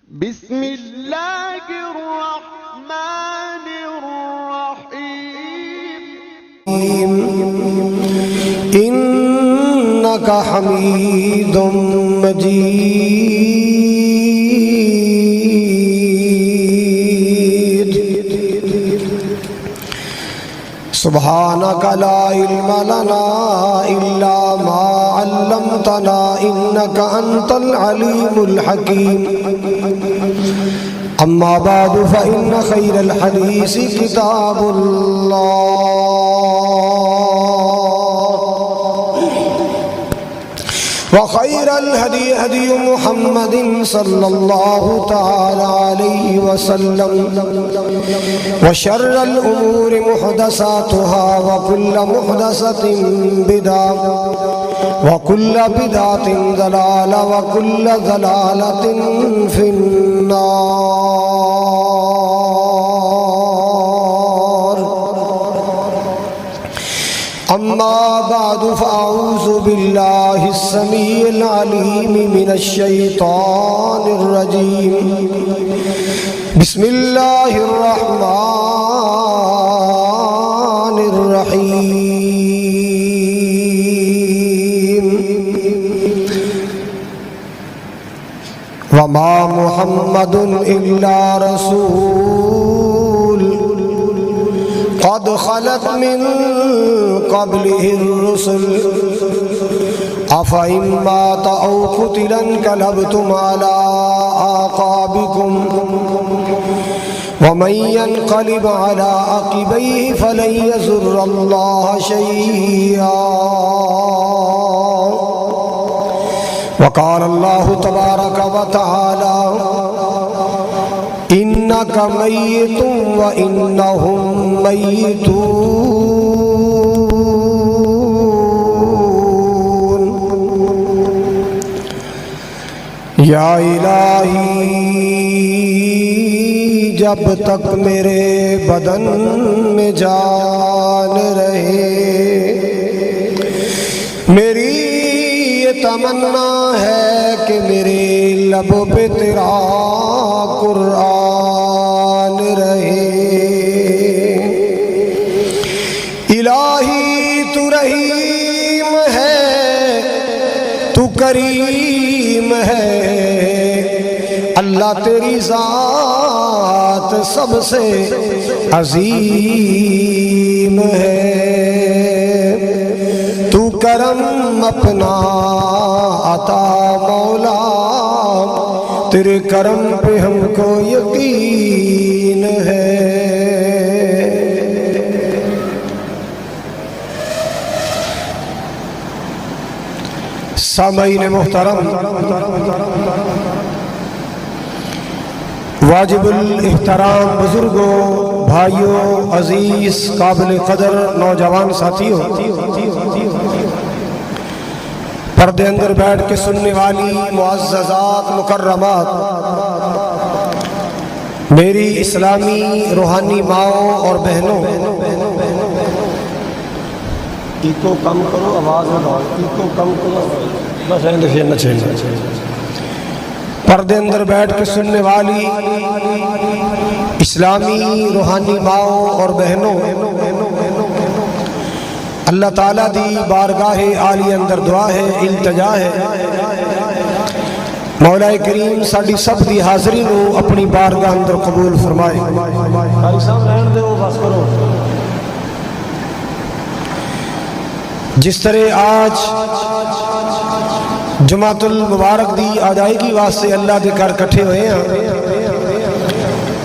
بسم اللہ الرحمن الرحیم إنك حميد مجيد سبحانك لا علم لنا إلا ما علمتنا إنك أنت العليم الحكيم أما بعد فإن خير الحديث كتاب الله وخير الهدي هدي محمد صلى الله تعالى عليه وسلم وشر الأمور محدثاتها وكل محدثة بدعة وكل بدعة ضلالة وكل ضلالة في النار أما بعد فأعوذ بالله السميع العليم من الشيطان الرجيم بسم الله الرحمن الرحيم وما محمد إلا رسول قد خلت من قبله الرسل أفإن مات أو قتل انقلبتم على أعقابكم ومن ينقلب على عقبيه فلن يضر الله شيئا وقال الله تبارك وتعالى إنك ميت وإنهم ميتون یا الہی جب تک میرے بدن میں جان رہے میری یہ تمنا ہے کہ میرے لب پہ تیرا قرآن رہے الہی تو رحیم ہے تو کریم ہے اللہ تیری ذات سب سے عظیم ہے تو کرم اپنا عطا مولا تیرے کرم پہ ہم کو یقین ہے سامعین محترم واجب الاحترام بزرگوں بھائیوں عزیز قابل قدر نوجوان ساتھیوں پردے اندر بیٹھ کے سننے والی معززات مکرمات میری اسلامی روحانی ماؤں اور بہنوں ایکو کم کرو آواز بڑھاؤ ایکو کم کرو بس پردے اندر بیٹھ کے سننے والی اسلامی روحانی ماؤں اور بہنوں اللہ تعالیٰ دی بارگاہ عالی اندر دعا ہے التجا ہے مولا کریم ساڈی سب دی حاضری نو اپنی بارگاہ اندر قبول فرمائے جس طرح آج جمعۃ المبارک دی ادائیگی واسطے اللہ دے گھر کٹھے ہوئے ہیں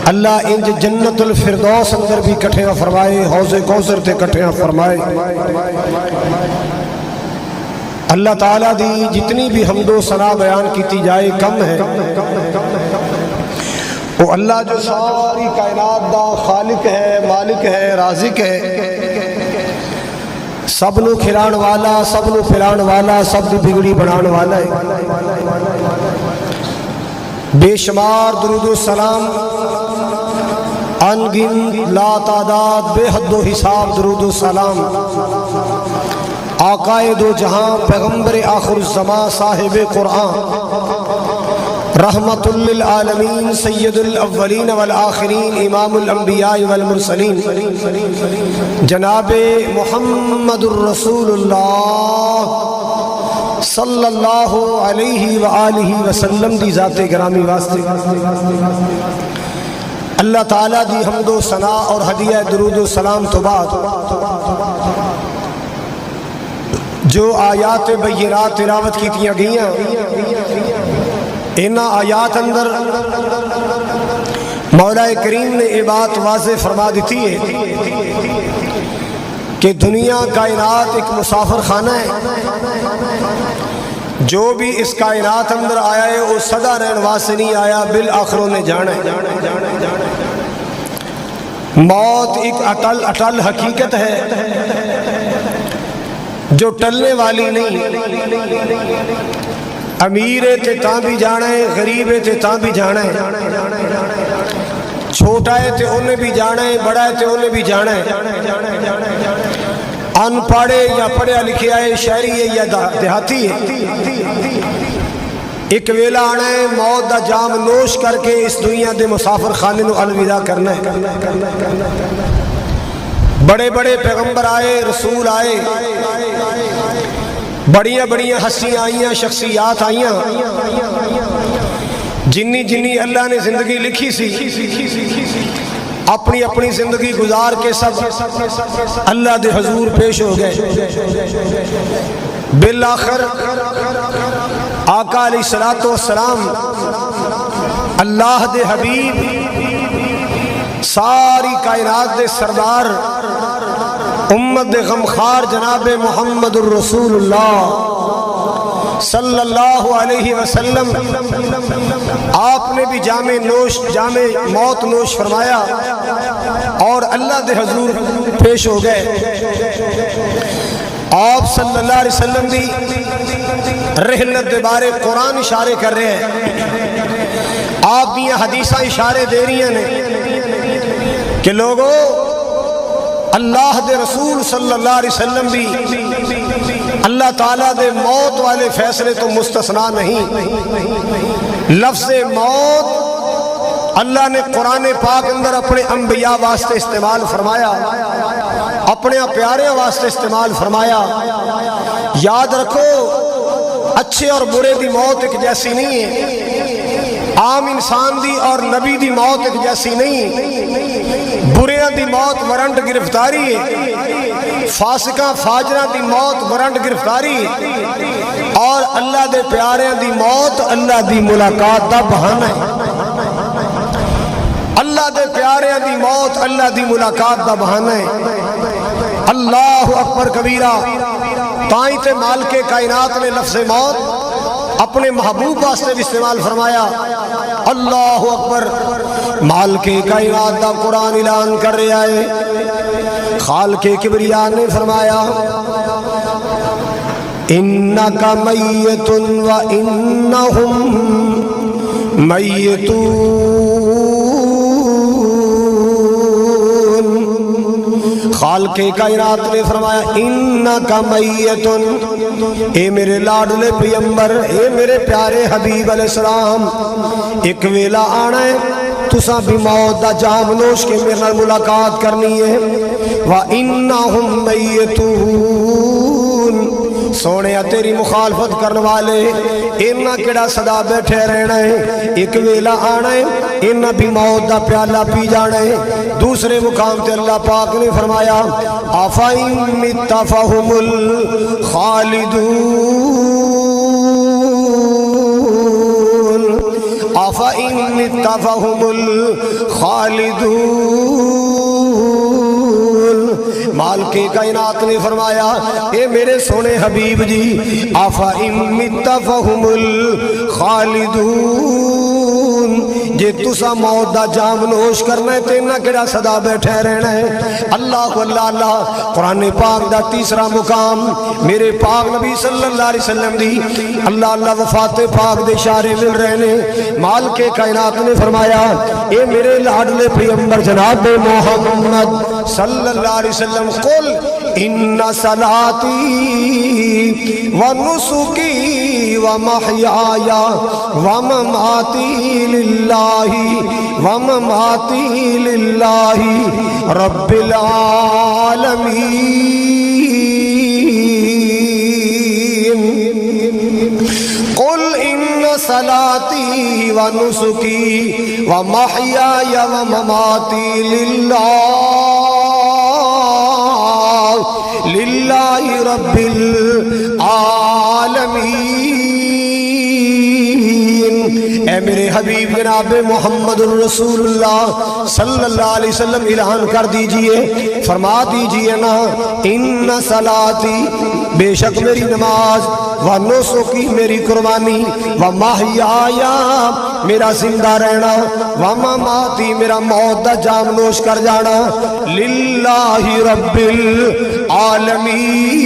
اللہ انج جنت الفردوس اندر بھی کٹھے فرمائے حوض کوثر تے کٹھے فرمائے اللہ تعالیٰ دی جتنی بھی حمد و ثنا بیان کیتی جائے کم ہے وہ اللہ جو ساری کائنات دا خالق ہے مالک ہے رازق ہے سب نو کھلان والا سب نو پھلان والا سب دی بگڑی بنان والا ہے بے شمار درود و سلام انگن لا تعداد بے حد و حساب درود و سلام آقائے دو جہاں پیغمبر آخر الزمان صاحب قرآن رحمت للعالمین سید الاولین والآخرین امام الانبیاء والمرسلین جناب محمد الرسول اللہ صلی اللہ علیہ وآلہ وسلم دی ذات گرامی واسطے اللہ تعالیٰ دی حمد و ثنا اور ہدیہ درود و سلام تو بعد جو آیات بینات تلاوت کیتیاں گئیاں ان آیات اندر مولا کریم نے یہ بات واضح فرما دیتی ہے کہ دنیا کائنات ایک مسافر خانہ ہے، جو بھی اس کائنات اندر آیا ہے وہ سدا رہن واسطے نہیں آیا، بالآخر نے جانا ہے۔ موت ایک اٹل حقیقت ہے جو ٹلنے والی نہیں، امیر ہے تے تاں بھی جانا ہے، غریب ہے تے تاں بھی جانا ہے، چھوٹا ہے تے انہیں بھی جانا ہے، بڑا ہے تے انہیں بھی جانا ہے، ان پڑھے یا پڑھیا لکھیا ہے، شہری ہے یا دیہاتی ہے، ایک ویلا آنا ہے موت دا جام نوش کر کے اس دنیا دے مسافر خانے نو الوداع کرنا ہے۔ بڑے بڑے پیغمبر آئے، رسول آئے، بڑیاں بڑیاں ہستیاں آئیاں، شخصیات آئیاں، جنی اللہ نے زندگی لکھی سی اپنی اپنی زندگی گزار کے سب اللہ دے حضور پیش ہو گئے۔ بالآخر آقا علیہ الصلوۃ والسلام اللہ دے حبیب ساری کائنات دے سردار امت دے غمخوار جناب محمد الرسول اللہ صلی اللہ علیہ وسلم آپ نے بھی جام موت نوش فرمایا اور اللہ دے حضور پیش ہو گئے۔ آپ صلی اللہ علیہ وسلم بھی رحلت دے بارے قرآن اشارے کر رہے ہیں، آپ بھی حدیثہ اشارے دے رہی ہیں کہ لوگوں اللہ دے رسول صلی اللہ علیہ وسلم بھی اللہ تعالیٰ دے موت والے فیصلے تو مستثنا نہیں۔ لفظ موت اللہ نے قرآن پاک اندر اپنے انبیاء واسطے استعمال فرمایا، اپنے پیاریاں واسطے استعمال فرمایا۔ یاد رکھو اچھے اور برے دی موت ایک جیسی نہیں ہے، عام انسان دی اور نبی دی موت ایک جیسی نہیں۔ بریاں دی موت وارنٹ گرفتاری ہے، فاسقاں فاجراں دی موت وارنٹ گرفتاری ہے، اور اللہ دے پیاریاں دی موت اللہ دی ملاقات دا بہانہ ہے۔ اللہ دے پیاریاں دی موت اللہ دی ملاقات دا بہانہ ہے۔ اللہ اکبر کبیرہ، تائیں تے مالک کائنات نے لفظ موت اپنے محبوب واسطے بھی استعمال فرمایا۔ اللہ اکبر، مالک کائنات دا قرآن اعلان کر رہا ہے، خالق کبریا نے فرمایا انکا میت و انہم میتون۔ خالق کائنات نے فرمایا انکا میتن، اے میرے لاڈلے پیغمبر، اے میرے پیارے حبیب علیہ السلام، ایک ویلا آنا ہے تساں بھی موت دا جام نوش کے میرے نال ملاقات کرنی ہے۔ وَإِنَّهُمْ مَيِّتُونَ، سونے تیری مخالفت کرنے والے انہاں کیڑا صدا بیٹھے رہنا ہے، ایک ویلا آنا ہے انہاں بھی موت دا پیالہ پی جانا ہے۔ دوسرے مقام تے اللہ پاک نے فرمایا أَفَإِن مِتَّ فَهُمُ الْخَالِدُونَ، أَفَإِن مِتَّ فَهُمُ الْخَالِدُونَ۔ مالک کائنات نے فرمایا اے میرے سونے حبیب جی، أَفَإِن مِتَّ فَهُمُ الْخَالِدُونَ، جے تسا موت دا جام نوش کرنا ہے تینا کڑا صدا بیٹھے رہنا ہے۔ اللہ اللہ اللہ، قرآن پاک دا تیسرا مقام میرے پاک نبی صلی اللہ علیہ وسلم دی اللہ اللہ وفات پاک دے اشارے مل رہے نے۔ مالک کائنات نے فرمایا اے میرے لاڈلے پیغمبر جناب محمد صلی اللہ علیہ وسلم قل ان صلاتی و نسکی و محیای و مماتی للہ رب العالمین قل ان صلاتی و نسکی و محیای و مماتی للہ رب العالمین۔ اے میرے حبیب جناب محمد الرسول اللہ صلی اللہ علیہ وسلم اعلان کر دیجئے، فرما دیجئے نا ان صلاتی بے شک میری نماز، و نسکی میری قربانی، و محیایا میرا زندہ رہنا، و مماتی میرا موت دا جام نوش کر جانا، للہ رب العالمین،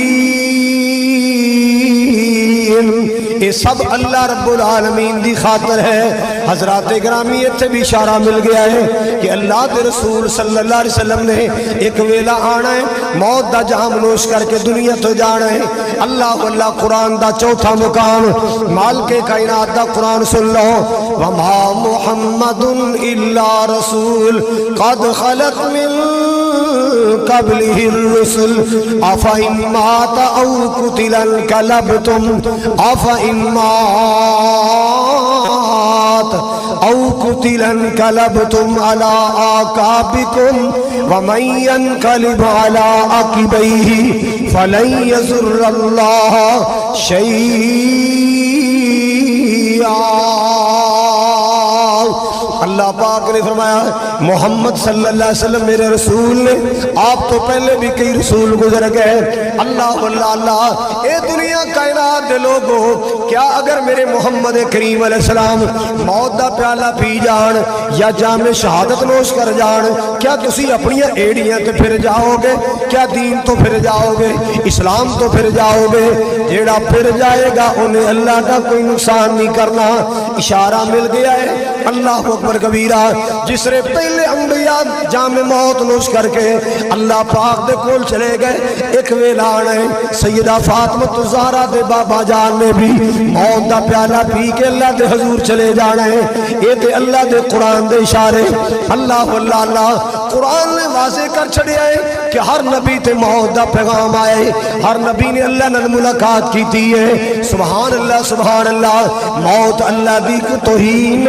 یہ سب اللہ رب العالمین دی خاطر ہے۔ حضرات گرامی اتھے بھی اشارہ مل گیا ہے کہ اللہ دے رسول صلی اللہ علیہ وسلم نے ایک ویلہ آنا ہے، موت دا جام نوش کر کے دنیا تو جانا ہے۔ اللہ قرآن دا چوتھا مقام، مالک کائنات دا قرآن سن لو، وما محمد الا رسول قد خلق من قبله الرسل افإن مات او قتل انقلبتم افإن مات او قتل انقلبتم على اعقابكم ومن ينقلب على عقبيه فلن يضر الله شيئا۔ اللہ پاک نے فرمایا محمد صلی اللہ علیہ وسلم میرے رسول نے، آپ تو پہلے بھی کئی رسول گزر گئے۔ اللہ اے دنیا کائنات دے لوگو، کیا اگر میرے محمد کریم علیہ السلام موت دا پیالہ پی جان یا جام شہادت نوش کر جان، کیا تسی اپنی ایڑیاں تے پھر جاؤ گے؟ کیا دین تو پھر جاؤ گے؟ اسلام تو پھر جاؤ گے؟ جیڑا پھر جائے گا انہیں اللہ کا کوئی نقصان نہیں کرنا۔ اشارہ مل گیا ہے اللہ اکبر کبیرہ، جس نے پہلے انبیاء جام موت نوش کر کے اللہ پاک دے کول چلے گئے۔ ایک ویلان ہے سیدہ فاطمہ الزہرا دے بابا جان نے بھی موت دا پیالہ پی کے اللہ دے حضور چلے جانا ہے۔ یہ تے اللہ دے قرآن دے اشارے، اللہ قرآن نے واضح کر چھڑیا ہے کہ ہر نبی تے موت دا پیغام آئے، ہر نبی نے اللہ نے ملاقات کی تھی ہے۔ سبحان اللہ، موت اللہ دی توہین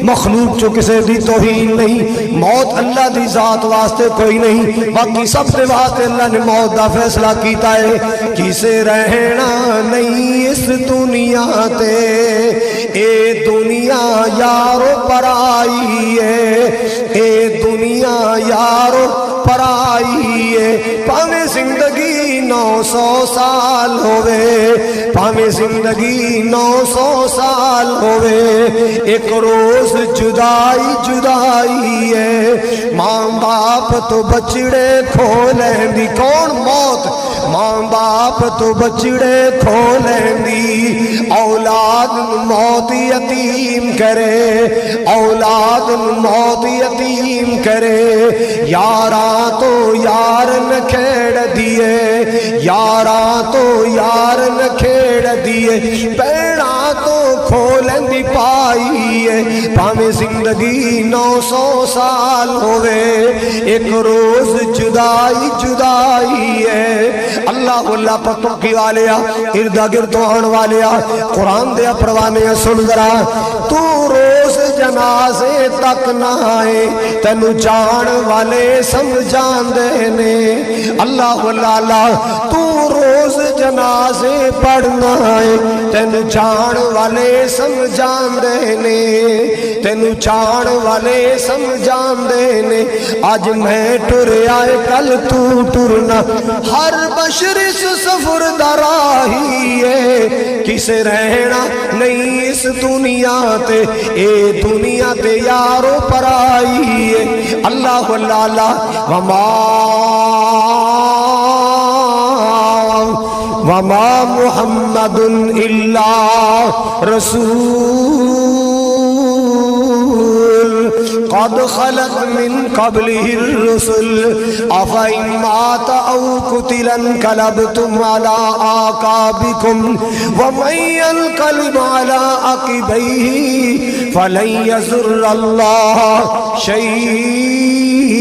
مخلوق جو کسے دی توہین نہیں، موت اللہ دی ذات واسطے کوئی نہیں، باقی سب سے واسطے اللہ نے موت دا فیصلہ کیتا ہے۔ کسے رہنا نہیں اس دنیا تے، اے دنیا یارو پرائی ہے، اے دنیا یارو پرائی ہے، پاویں زندگی 900 سال ہوئے، پاویں زندگی 900 سال ہوئے، ایک روز جدائی ہے، ماں باپ تو بچڑے کھو لیندی، کون موت؟ ماں باپ تو بچڑے کھو لیندی، اولاد موت یتیم کرے، اولاد موت یتیم کرے، یاراں تو یار نہ کھیڑ دیے، یاراں تو یار نہ کھیڑ دیے، پیڑاں تو کھولن دی پائی ہے، پاویں زندگی 900 سال ہوئے، ایک روز جدائی ہے۔ اللہ پتوں کی والیا، اردہ گردوں آن والیا، قرآن دیا پروانے سن ذرا، تو روز جنازے تک نہ آئے، تینو جان والے سمجھان دینے۔ اللہ تو روز جنازے پڑھنا ہے، تینو جان والے سمجھان دینے، تینو جان والے سمجھان دینے۔ آج میں ٹر آئے کل تو ٹرنا، ہر بشر اس سفر دراہی ہے، کسے رہنا نہیں اس دنیا تے، اے دنیا تے یارو پرائی ہے۔ اللہ وما محمد الا رسول قد خلت من قبله الرسل افإن مات او قتل انقلبتم على اعقابكم ومن ينقلب على عقبيه فلن يضر الله شيئا۔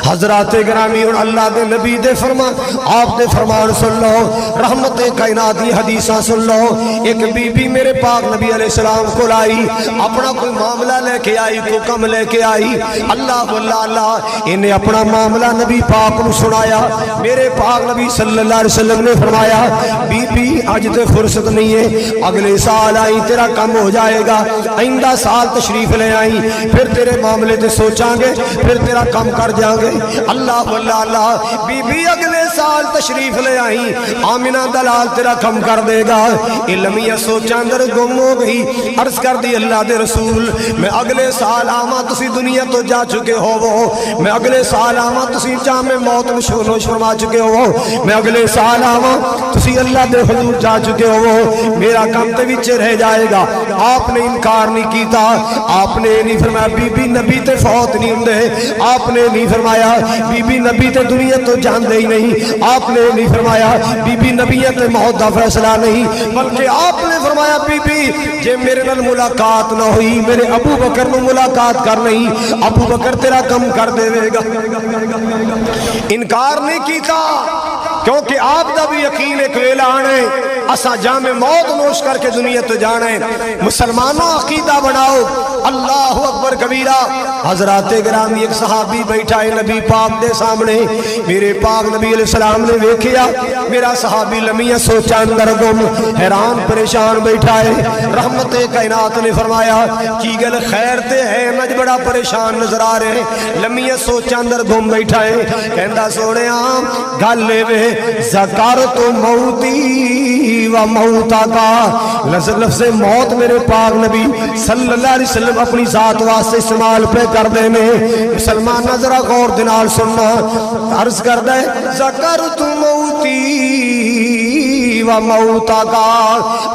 حضرات گرامی اور اللہ دے نبی دے فرمان، آپ دے فرمان سن لو، رحمت کائنات دی حدیثاں سن لو۔ ایک بی بی میرے پاک نبی علیہ السلام کو لائی، اپنا کوئی معاملہ لے کے آئی، کوئی کم لے کے آئی، اللہ اللہ انہیں اپنا معاملہ نبی پاک کو سنایا۔ میرے پاک نبی صلی اللہ علیہ وسلم نے فرمایا بی بی آج تے فرصت نہیں ہے، اگلے سال آئی تیرا کم ہو جائے گا، آئندہ سال تشریف لے آئی، پھر تیرے معاملے تے سوچاں گے، پھر تیرا کم کر جائیں گے۔ اللہ بی بی اگلے سال تشریف لے آئی، آمینہ دلال تیرا کم کر دے گا۔ علمیہ سوچاں در گم ہو گئی، عرض کر دی اللہ دے رسول میں اگلے سال آما تسی دنیا تو جا چکے ہو، میں اگلے سال آما تسی جام موت نوش فرما چکے ہو، میں اگلے سال آما تسی اللہ دے حضور جا چکے ہو، میرا کم تے وچ رہ جائے گا۔ آپ نے انکار نہیں کیتا، آپ نے نہیں فرمایا بی بی نبی تے فوت نہیں ہوندے، آپ نے نہیں فرمایا بی بی نبی تے دنیا تو جان دے ہی نہیں، آپ نے نہیں فرمایا بی بی نبیت موت دا فیصلہ نہیں، بلکہ آپ نے فرمایا بی بی جے میرے نال ملاقات نہ ہوئی، میرے ابو بکر نو ملاقات کر نہیں، ابو بکر تیرا کم کر دے گا۔ انکار نہیں کیتا کیونکہ آپ دا بھی یقین ایک ویلا آنے اسا جام موت نوش کر کے دنیا تو جانے۔ مسلمانوں عقیدہ بناؤ، اللہ اکبر کبیرہ۔ حضرات گرامی ایک صحابی بیٹھا ہے نبی پاک دے سامنے، میرے پاک نبی علیہ السلام نے دیکھیا میرا صحابی لمیہ سوچا اندر گم، حیران پریشان بیٹھا ہے۔ رحمت کائنات نے فرمایا کی گل خیر تے ہے، نج بڑا پریشان نظر آ رہے، لمیہ سوچا اندر گم بیٹھا ہے، کہندہ سونے آم گل لے وے ذکرت موتی و موتا کا، لفظ موت میرے پاک نبی صلی اللہ علیہ وسلم اپنی ذات واسطے استعمال پہ کر دینے۔ مسلمان نظر غور دنال سننا، عرض کر دے ذکرت موتی و موتا کا،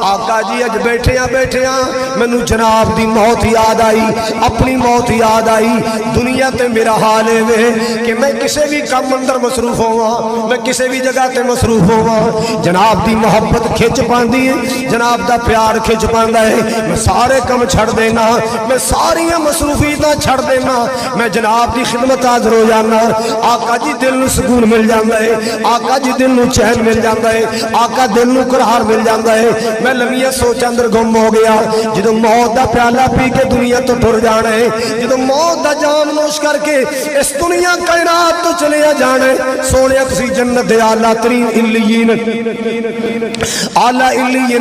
آقا جی اج بیٹھیاں مینو جناب دی موت یاد آئی، اپنی موت یاد آئی۔ دنیا تے میرا حال ہے کہ میں کسے بھی کام اندر مصروف ہوا، میں کسے بھی جگہ تے مصروف ہوا، جناب دی محبت کھچ پاندی ہے، جناب دا پیار کھچ پاندا ہے، میں سارے کم چھڑ دینا، میں ساری مصروفیتاں چھڑ دینا، میں جناب دی خدمت حاضر ہو جانا۔ آقا جی دل نو سکون مل جاندا ہے، آقا جی دل نو چین مل جاندا ہے، آقا دل نو قرار مل جاندا ہے۔ میں لمیہ سوچ اندر گم ہو گیا، جدوں موت دا پیالہ پی کے دنیا تو ٹر جانا ہے، جدوں موت دا جام نوش کر کے اس دنیا کائنات تو چلے جانا ہے، سونے تسی جنت دے اعلیٰ ترین علیین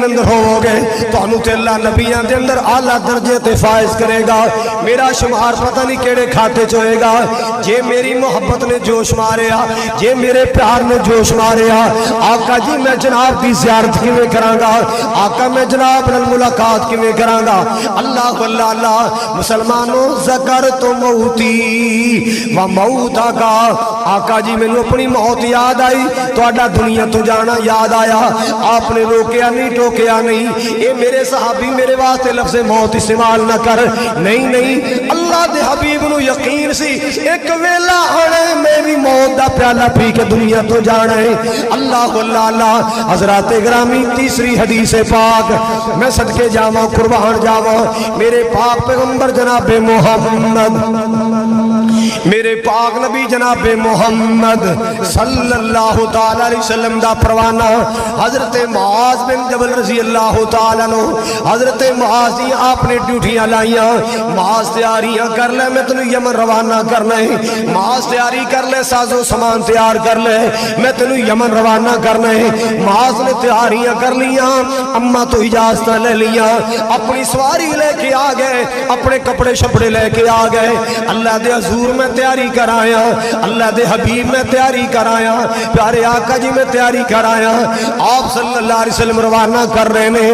اندر ہو گئے، تو انہوں تے اللہ نبیان دے اندر اعلیٰ درجے تے فائز کرے گا۔ میرا شمار پتہ نہیں کیڑے کھاتے چوئے گا، جے میری محبت نے جوش ماریا، جے میرے پیار نے جوش ماریا، آقا جی میں جناب دی زیارت کی میں کرانگا، آقا میں جناب ملاقات کی میں کرانگا۔ اللہ اللہ مسلمانوں ذکرت موتی و موتا کا، آقا جی میں نے اپنی موت یاد آئی، تو اڈا دنیا تو جانا یاد آیا، آپ نے روکیا نہیں ٹوکیا نہیں، اے میرے صحابی میرے واسطے لفظ موت استعمال نہ کر، نہیں اللہ دے حبیب نو یقین سی ایک ویلا آنے میں بھی موت دا پیالہ پی کے دنیا تو جانا ہے۔ اللہ اللہ حضرات گرامی تیسری حدیث پاک میں صدقے جاواں قربان جاواں، میرے پاک پیغمبر جناب محمد، میرے پاک نبی جناب محمد صلی اللہ تعالی علیہ وسلم دا پروانہ حضرت معاذ بن جبل رضی اللہ تعالیٰ عنہ، حضرت معاذ دی آپ نے ڈیوٹیاں لائیاں، معاذ تیاریاں کر لے میں تنو یمن روانہ کرنا ہے، معاذ تیاری کر لے ساز و سامان تیار کر لے میں تنو یمن روانہ کرنا ہے۔ معاذ نے تیاریاں کر لیاں، اماں تو اجازت لے لیاں، اپنی سواری لے کے آ گئے، اپنے کپڑے شپڑے لے کے آ گئے، اللہ دے حضور میں تیاری کرایا، اللہ دے حبیب میں تیاری کرایا، پیارے آقا جی میں تیاری کرایا۔ آپ صلی اللہ علیہ وسلم روانہ کر رہے نے،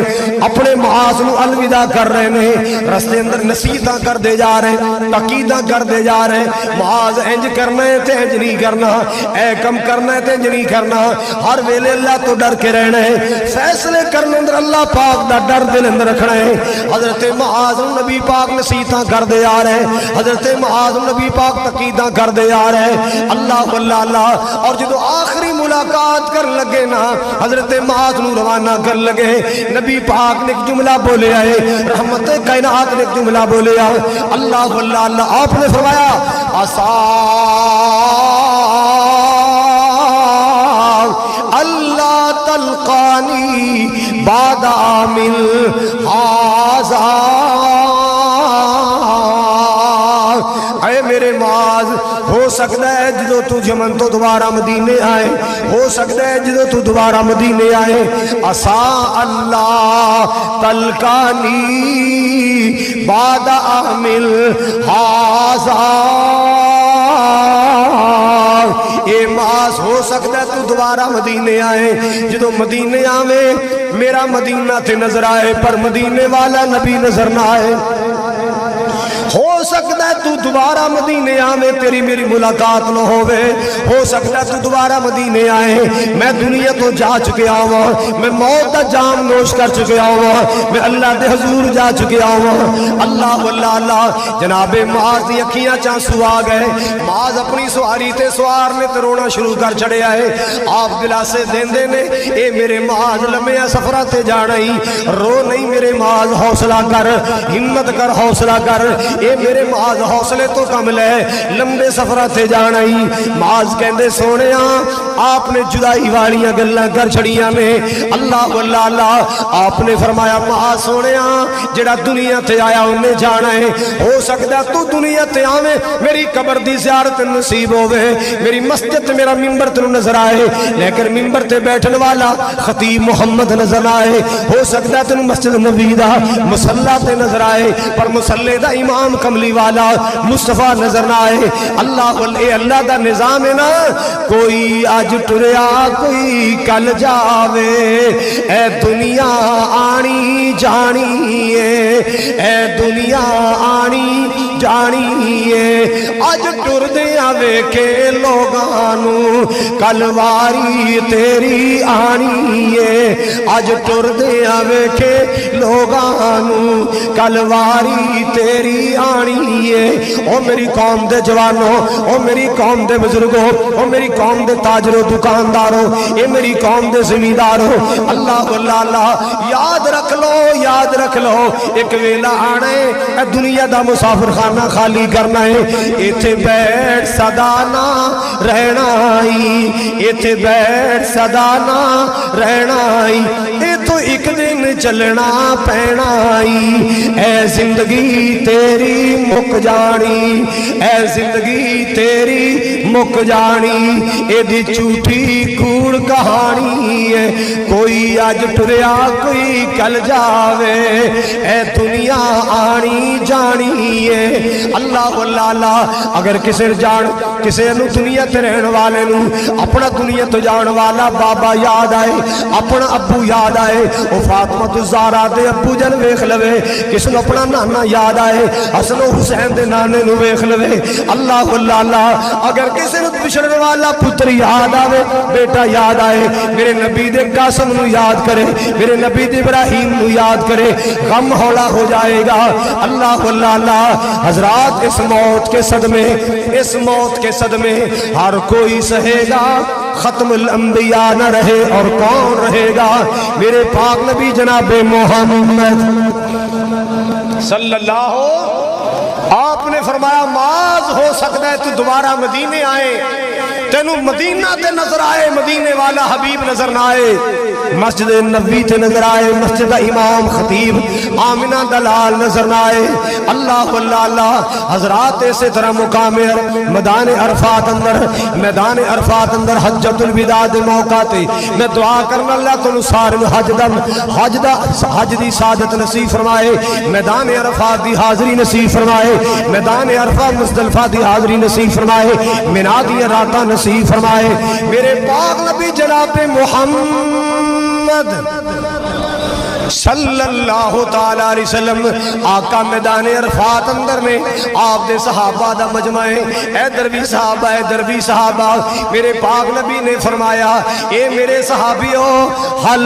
اپنے معاذ نو الوداع کر رہے نے، رستے اندر نصیحتاں کر دے جا رہے، تقیداں کر دے جا رہے، معاذ انج کرنا ہے تے انج نہیں کرنا، اے کم کرنا ہے تے انج نہیں کرنا، ہر ویلے اللہ تو ڈر کے رہنا ہے، فیصلے کرنے اندر اللہ پاک دا ڈر دل اندر رکھنا ہے۔ حضرت معاذ نبی پاک نصیحتاں کر دے آ رہے، حضرت معاذ نبی پاک تقیداں کر دے آ رہے، اللہ اللہ اللہ۔ اور جدو آخری ملاقات کر لگے نا، حضرت معاذ نو روانہ کر لگے، نبی پاک نے ایک جملہ بولے آئے، رحمت کائنات نے ایک جملہ بولے آئے، اللہ اللہ اللہ۔ آپ نے فرمایا عسا اللہ تلقانی بعد عامل ہذا، اے میرے معاذ ہو سکتا ہے جدو تو یمن تو دوبارہ مدینے آئے، ہو سکتا ہے جدو تو دوبارہ مدینے آئے، عسا اللہ تلقانی بعد عامل ہذا، اے معاذ ہو سکتا ہے تو دوبارہ مدینے آئے، جدو مدینے آوے میرا مدینہ تے نظر آئے پر مدینے والا نبی نظر نہ آئے، ہو سکتا ہے تو دوبارہ مدینے آوے تیری میری ملاقات نہ ہوئے، ہو سکتا ہے تو دوبارہ مدینے آئے، میں دنیا تو جا چکے آوا، میں موت دا جام نوش کر چکے آوا، میں اللہ دے حضور جا چکے آوا، اللہ اللہ اللہ۔ جناب معاذ دی اکھیاں چانسو آ گئے، معاذ اپنی سواری تے سوار نے تے رونا شروع کر چڑے آئے، آپ دلاسے دیندے نے، اے میرے معاذ لمحہ سفرہ تے جانا ہی، رو نہیں میرے معاذ، حوصلہ کر، ہمت کر، حوصلہ کر، اے میرے معاذ حوصلے تو کم لے، لمبے سفرہ تے جانا ہی۔ معاذ کہندے سونےاں آپ نے جدائی والیاں گلاں کر چھڑیاں نے، اللہ اللہ اللہ۔ آپ نے فرمایا معاذ سونےاں جڑا دنیا تے آیا انہیں جانا ہے، ہو سکتا تو دنیا تے آویں میری قبر دی زیارت نصیب ہوئے، میری مسجد میرا ممبر تنو نظر آئے، لیکن ممبر تے بیٹھن والا خطیب محمد نظر آئے، ہو سکتا تنو مسجد نبی دا مصلی تے نظر آئے پر مصلی دا امام کملی والا مصطفیٰ نظر نہ آئے۔ اللہ اے اللہ دا نظام ہے نا، کوئی آج ٹریا کوئی کل جاوے، اے دنیا آنی جانی ہے، اے دنیا آنی جانی ہے، آج ٹر دیا ویکھے لوگانو کل واری تیری آنی ہے، آج ٹر دیا ویکھے لوگانو کل واری تیری آنی ہے۔ او میری قوم دے جوانوں، او میری قوم دے بزرگوں، او میری قوم دے تاجروں دکانداروں، اے میری قوم دے زمینداروں، اللہ اللہ اللہ، یاد رکھ لو، یاد رکھ لو، ایک ویلا آنا ہے، اے دنیا دا مسافر خانہ خالی کرنا ہے، ایتھے بیٹھ صدا نہ رہنا ہی، ایتھے بیٹھ صدا نہ رہنا ہی، ایتھو ایک دن چلنا پینا ہی، اے زندگی تیری مک جانی، اے زندگی تیری مک جانی، اے دی جھوٹی کوڑ کہانی ہے، کوئی آج ٹریا کوئی کل جاوے، اے دنیا آنی جانی ہے۔ اللہ اللہ اللہ۔ اگر کسے جان کسے نو دنیا تے رہن والے نو اپنا دنیا تو جان والا بابا یاد آئے، اپنا ابو یاد آئے، او فاطمہ الزہرا دے ابو جن ویکھ لوے، کس نو اپنا نانا یاد آئے، حسن و حسین دے نانے نو ویکھ لوے، اللہ اللہ اللہ۔ اگر کسے نو بچھڑن والا پتر یاد آوے، بیٹا یاد آئے، میرے نبی دے قاسم نو یاد کرے، میرے نبی دے ابراہیم نو یاد کرے، غم ہولا ہو جائے گا، اللہ اللہ اللہ۔ حضرات اس موت کے صدمے، اس موت کے صدمے ہر کوئی سہے گا، ختم الانبیاء نہ رہے اور کون رہے گا؟ میرے پاک نبی جناب محمد صلی اللہ، آپ نے فرمایا معاذ ہو سکتا ہے تو دوبارہ مدینے آئے، تینوں مدینہ تے نظر آئے، مدینے والا حبیب نظر نہ آئے، مسجد نبی تے نظر آئے مسجد امام خطیب آمنہ دلال نظر نہ آئے اللہ اللہ اللہ حضرات اسی طرح مقام میدان عرفات اندر حجت الوداع دے موقع تے میں دعا کرنا اللہ تو سارے حج دی سعادت نصیب فرمائے میدان عرفات دی حاضری نصیب فرمائے میدان عرفہ مزدلفہ دی حاضری نصیب فرمائے منا دی راتاں نصیب فرمائے میرے پاک نبی جناب محمد صلی اللہ تعالی علیہ وسلم آقا میدان عرفات اندر میں آپ دے صحابہ دا مجمع اے دروی صحابہ میرے پاک نبی نے فرمایا اے میرے صحابیوں حل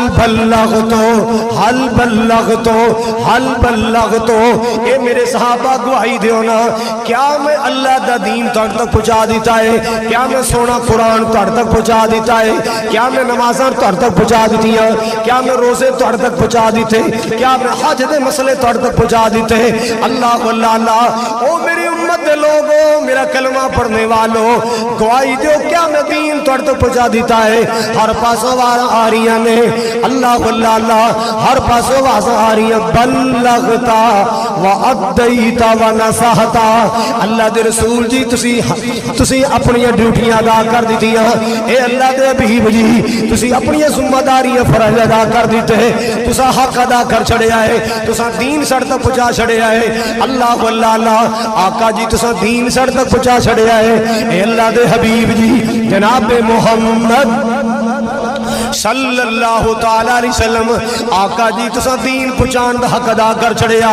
بلغتو اے میرے صحابہ گواہی دیو نا کیا میں اللہ دا دین تک پہنچا دیتا ہے کیا میں سونا قرآن تک پہنچا دیتا ہے کیا میں نمازاں تک پہنچا دیتی ہیں کیا میں روزے تک پہنچا دیتے کیا میں حج دے مسئلے تک پہنچا دیتے اللہ اللہ اللہ او میری امت دے لوگوں میرا کلمہ پڑھنے والوں گواہی دیو کیا میں دین تک پہنچا دیتا ہے ہر پاسوں آ رہی نے اللہ اللہ اللہ ہر پاسوں آ رہی ہیں بلغتا وعدیتا ونصحتا اللہ دے رسول جی تسی اپنی ڈیوٹیاں ادا کر دیتیاں اے اللہ دے حبیب جی تسی اپنی ذمہ داریاں فرض ادا کر دیتے تسا حق ادا کر چھڑے آئے تسا دین سڑ تک پہنچا چھڑے آئے اللہ اللہ اللہ آقا جی تسا دین سڑ تک پہنچا چھڑے آئے اے اللہ دے حبیب جی جناب محمد صلی اللہ تعالی علیہ وسلم آقا جی تسا دین پہنچان دا حق ادا کر چھڑیا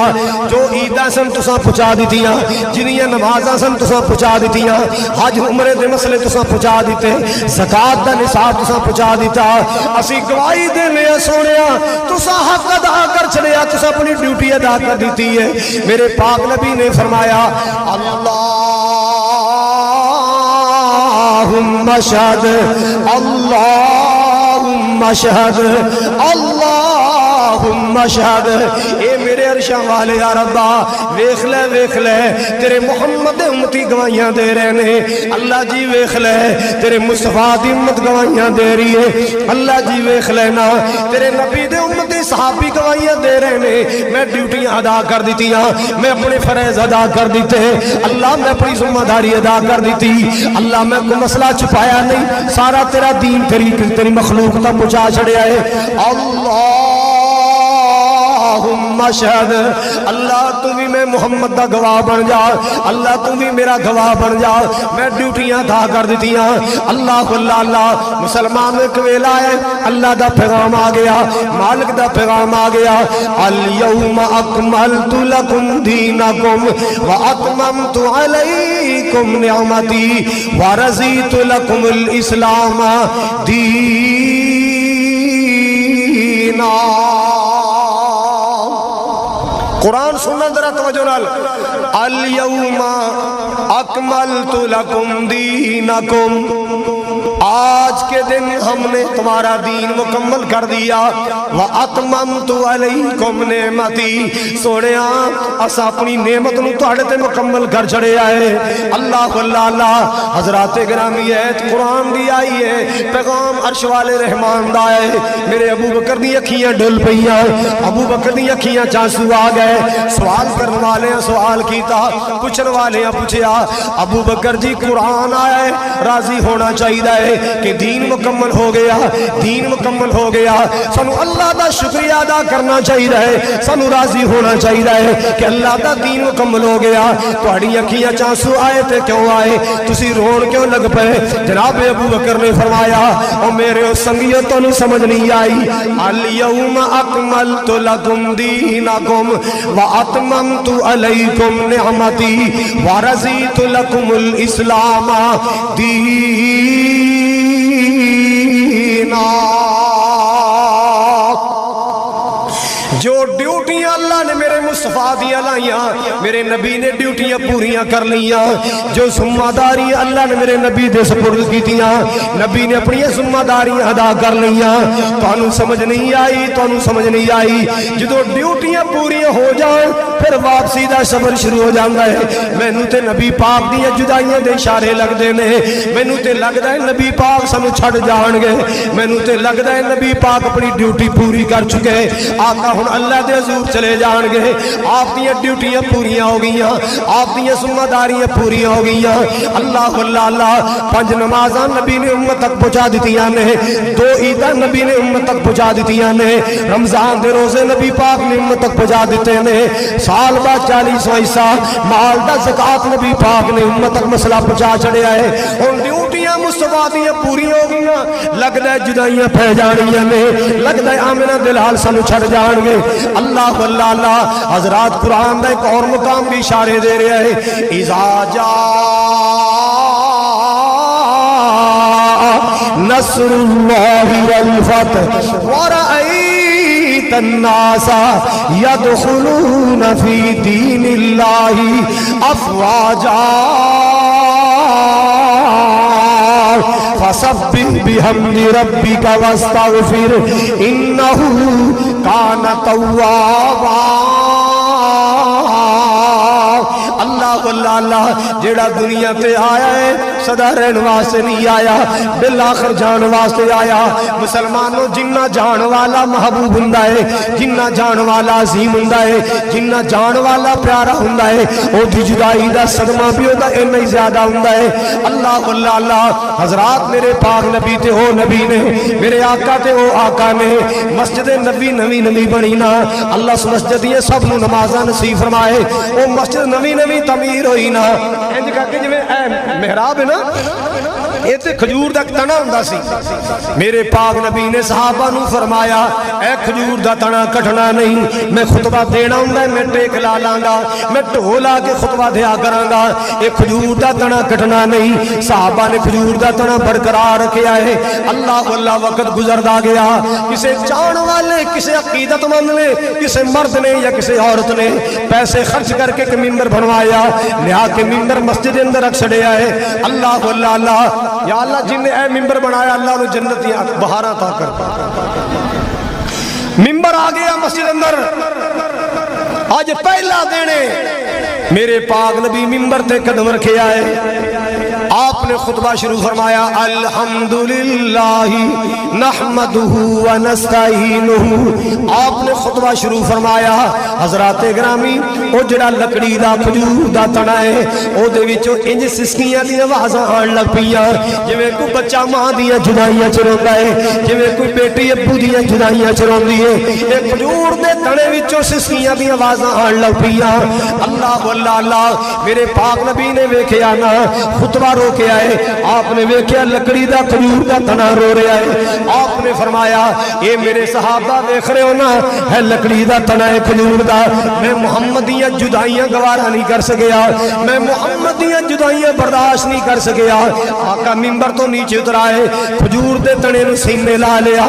جو عیدہ سن تسا پہنچا دیتیاں جنیاں نمازاں سن تسا پہنچا دیتیاں حج عمرے دے مسئلے تسا پہنچا دیتے زکاة دا نصاب تسا پہنچا دیتا اسی گواہی دینے سونیا تسا حق ادا کر چھڑیا تسا اپنی ڈیوٹی ادا کر دیتی ہے میرے پاک نبی نے فرمایا اللہم شہد اللہم شہد اللہم شہد اے میرے عرشاں والے یا ربا ویکھ لے تیرے محمد امتی گواہیاں دے رہنے اللہ جی ویکھ لے تیرے مصطفیٰ دی امت گواہیاں دے رہی ہے اللہ جی ویکھ لینا تیرے نبی دے امتی صحابی گواہیاں دے رہنے میں ڈیوٹیاں ادا کر دیتی میں اپنے فرائض ادا کر دیتے اللہ میں اپنی ذمہ داری ادا کر دیتی اللہ میں کوئی مسئلہ چھپایا نہیں سارا تیرا دین تیری مخلوق تک پہنچا چھڑیا ہے اللہم شہد اللہ تو بھی میں محمد دا گواہ بن جا اللہ تو بھی میرا گواہ بن جا میں ڈیوٹیاں ادا کر دیتی اللہ اللہ اللہ مسلمان ایک ویلا ہے اللہ دا پیغام آ گیا مالک دا پیغام آ گیا الیوم اکملت لکم دینکم واتممت علیکم نعمتی ورضیت لکم الاسلام دینا قرآن سننا ذرا توجہ نال الیوم اکملت لکم دینکم آج کے دن ہم نے تمہارا دین مکمل کر دیا وَأَتْمَمْتُ عَلَيْكُمْ نِعْمَتِي سوڑیا اسا اپنی نعمت نو تہاڈے تے مکمل کر چھڑے آئے اللہ اللہ اللہ حضرات گرامی ایت قرآن دی آئی ہے پیغام عرش والے رحمان دا ہے میرے ابو بکر دی اکھیاں ڈل پئیاں ابو بکر دی اکھیاں چانسو آ گئے سوال کرنے والے سوال کیتا پوچھنے والے پوچھیا ابو بکر جی قرآن آیا ہے راضی ہونا چاہیے کہ دین مکمل ہو گیا سانو اللہ دا شکریہ ادا کرنا چاہیے سانو راضی ہونا چاہیے کہ اللہ دا دین مکمل ہو گیا تہاڈی اکھیاں چانسو آئے تے کیوں آئے تسی رون کیوں لگ پے جناب ابو بکر نے فرمایا او میرے سنگیو تانوں سمجھ نہیں آئی الیوم اکملت لکم دینکم واتممت علیکم نعمتی ورضیت لکم الاسلام دینا جو ڈیوٹیاں اللہ نے میرے مصطفیٰ دیا لائیاں میرے نبی نے ڈیوٹیاں پوریاں کر لیاں جو ذمہ داری اللہ نے میرے نبی دے سپرد کی تیاں نبی نے اپنی ذمہ داریاں ادا کر لیاں تو سمجھ نہیں آئی سمجھ نہیں آئی جدو ڈیوٹیاں پوریاں ہو جائیں پھر واپسی دا سفر شروع ہو جاتا ہے مینوں تے نبی پاک دیاں جدائیاں دے اشارے لگدے نے مینوں تے لگدا ہے نبی پاک سانوں چھڈ جان گے مینوں تے لگدا ہے نبی پاک اپنی ڈیوٹی پوری کر چکے آقا ہن اللہ دے حضور چلے جان گے آپ دیاں ڈیوٹیاں پوریاں ہو گئیاں آپ دیاں ذمہ داریاں پوریاں ہو گئیاں اللہ اللہ 5 نمازاں نبی نے امت تک پہنچا دتیاں نے 2 عیداں نبی نے امت تک پہنچا دتیاں نے رمضان دے روزے نبی پاک نے امت تک پہنچا دیتے نے سال بعد 40 حصہ مال دا زکات نبی پاک نے امت تک مسئلہ پہنچا چھڑیا ہے ہن ڈیوٹیاں مصطفیٰ دیاں پوری ہو گئیاں لگدا ہے جدائیاں پہ جانیاں نے لگدا ہے آمنہ دلال سانو چھڑ جان گے اللہ اللہ حضرات قرآن دا ایک اور مقام بھی اشارے دے رہا ہے اذا جاء نصر اللہ والفتح ورأيت الناس يدخلون في دين الله أفواجا فسبح بحمد ربك واستغفر إنه كان توابا اللہ جیڑا دنیا تے آیا ہے صدا رہن واسطے نہیں آیا بالآخر جان واسطے آیا مسلمانوں جنہ جان والا محبوب ہوندا ہے جنہ جان والا عظیم ہوندا ہے جنہ جان والا پیارا ہوندا ہے او دی جدائی دا صدمہ بھی ہوندا ہے نہیں زیادہ ہوندا ہے اللہ اللہ حضرات میرے پاک نبی تے او نبی نے میرے آقا تے او آقا نے مسجد نبی نوی بنی نا اللہ اس مسجد یہ سب نو نمازاں نصیب فرمائے او مسجد نوی تعمیر ہوئی نا انج کر کے جویں اے محراب ہے نا اے تے کھجور دا تنا ہوندا سی میرے پاک نبی نے صحابہ نو فرمایا اے کھجور دا تنا کٹنا نہیں میں خطبہ دینا ہوندا ہے میں ٹیک لا لاں گا میں ڈھول آ کے خطبہ دیا کراں گا اے کھجور دا تنا کٹنا نہیں صحابہ نے کھجور دا تنا برقرار رکھیا ہے اللہ اللہ وقت گزردا گیا کسے جان والے کسے عقیدت مند نے کسے مرد نے یا کسے عورت نے پیسے خرچ کر کے ممبر بنوایا لیا کے ممبر مسجد اندر رکھ چھڑیا ہے اللہ اللہ یا اللہ جن نے اے ممبر بنایا اللہ نے جنت بہاراں تا کر ممبر آ گیا مسجد اندر آج پہلا دینے میرے پاک نبی ممبر تے قدم رکھے آئے آپ نے خطبہ شروع فرمایا الحمدللہ نحمدہ ونستعینہ آپ نے خطبہ شروع فرمایا حضرات گرامی او جڑا لکڑی دا کھجور دا تنا ہے او دے وچوں انج سسکیاں دی آوازاں آن لگ پیاں جویں کوئی بچہ ماں دیاں جدائیاں چروندا ہے جویں کوئی بیٹی ابو دیاں جدائیاں چروندی ہے اے کھجور دے تنے وچوں سسکیاں دی آوازاں آن لگ پیاں اللہ اللہ میرے پاک نبی نے ویکھیا نا خطبہ رو کے آئے آپ نے ویکھیا لکڑی دا کھجور دا تنا رو رہا ہے آپ نے فرمایا اے میرے صحابہ ویکھ رہے ہو نا ہے لکڑی دا تنا ہے کھجور دا میں محمدیاں جدائیاں گوارا نہیں کر سکیا میں محمدیاں جدائیاں برداشت نہیں کر سکیا آقا ممبر تو نیچے اتر آئے کھجور دے تنے نو سینے لا لیا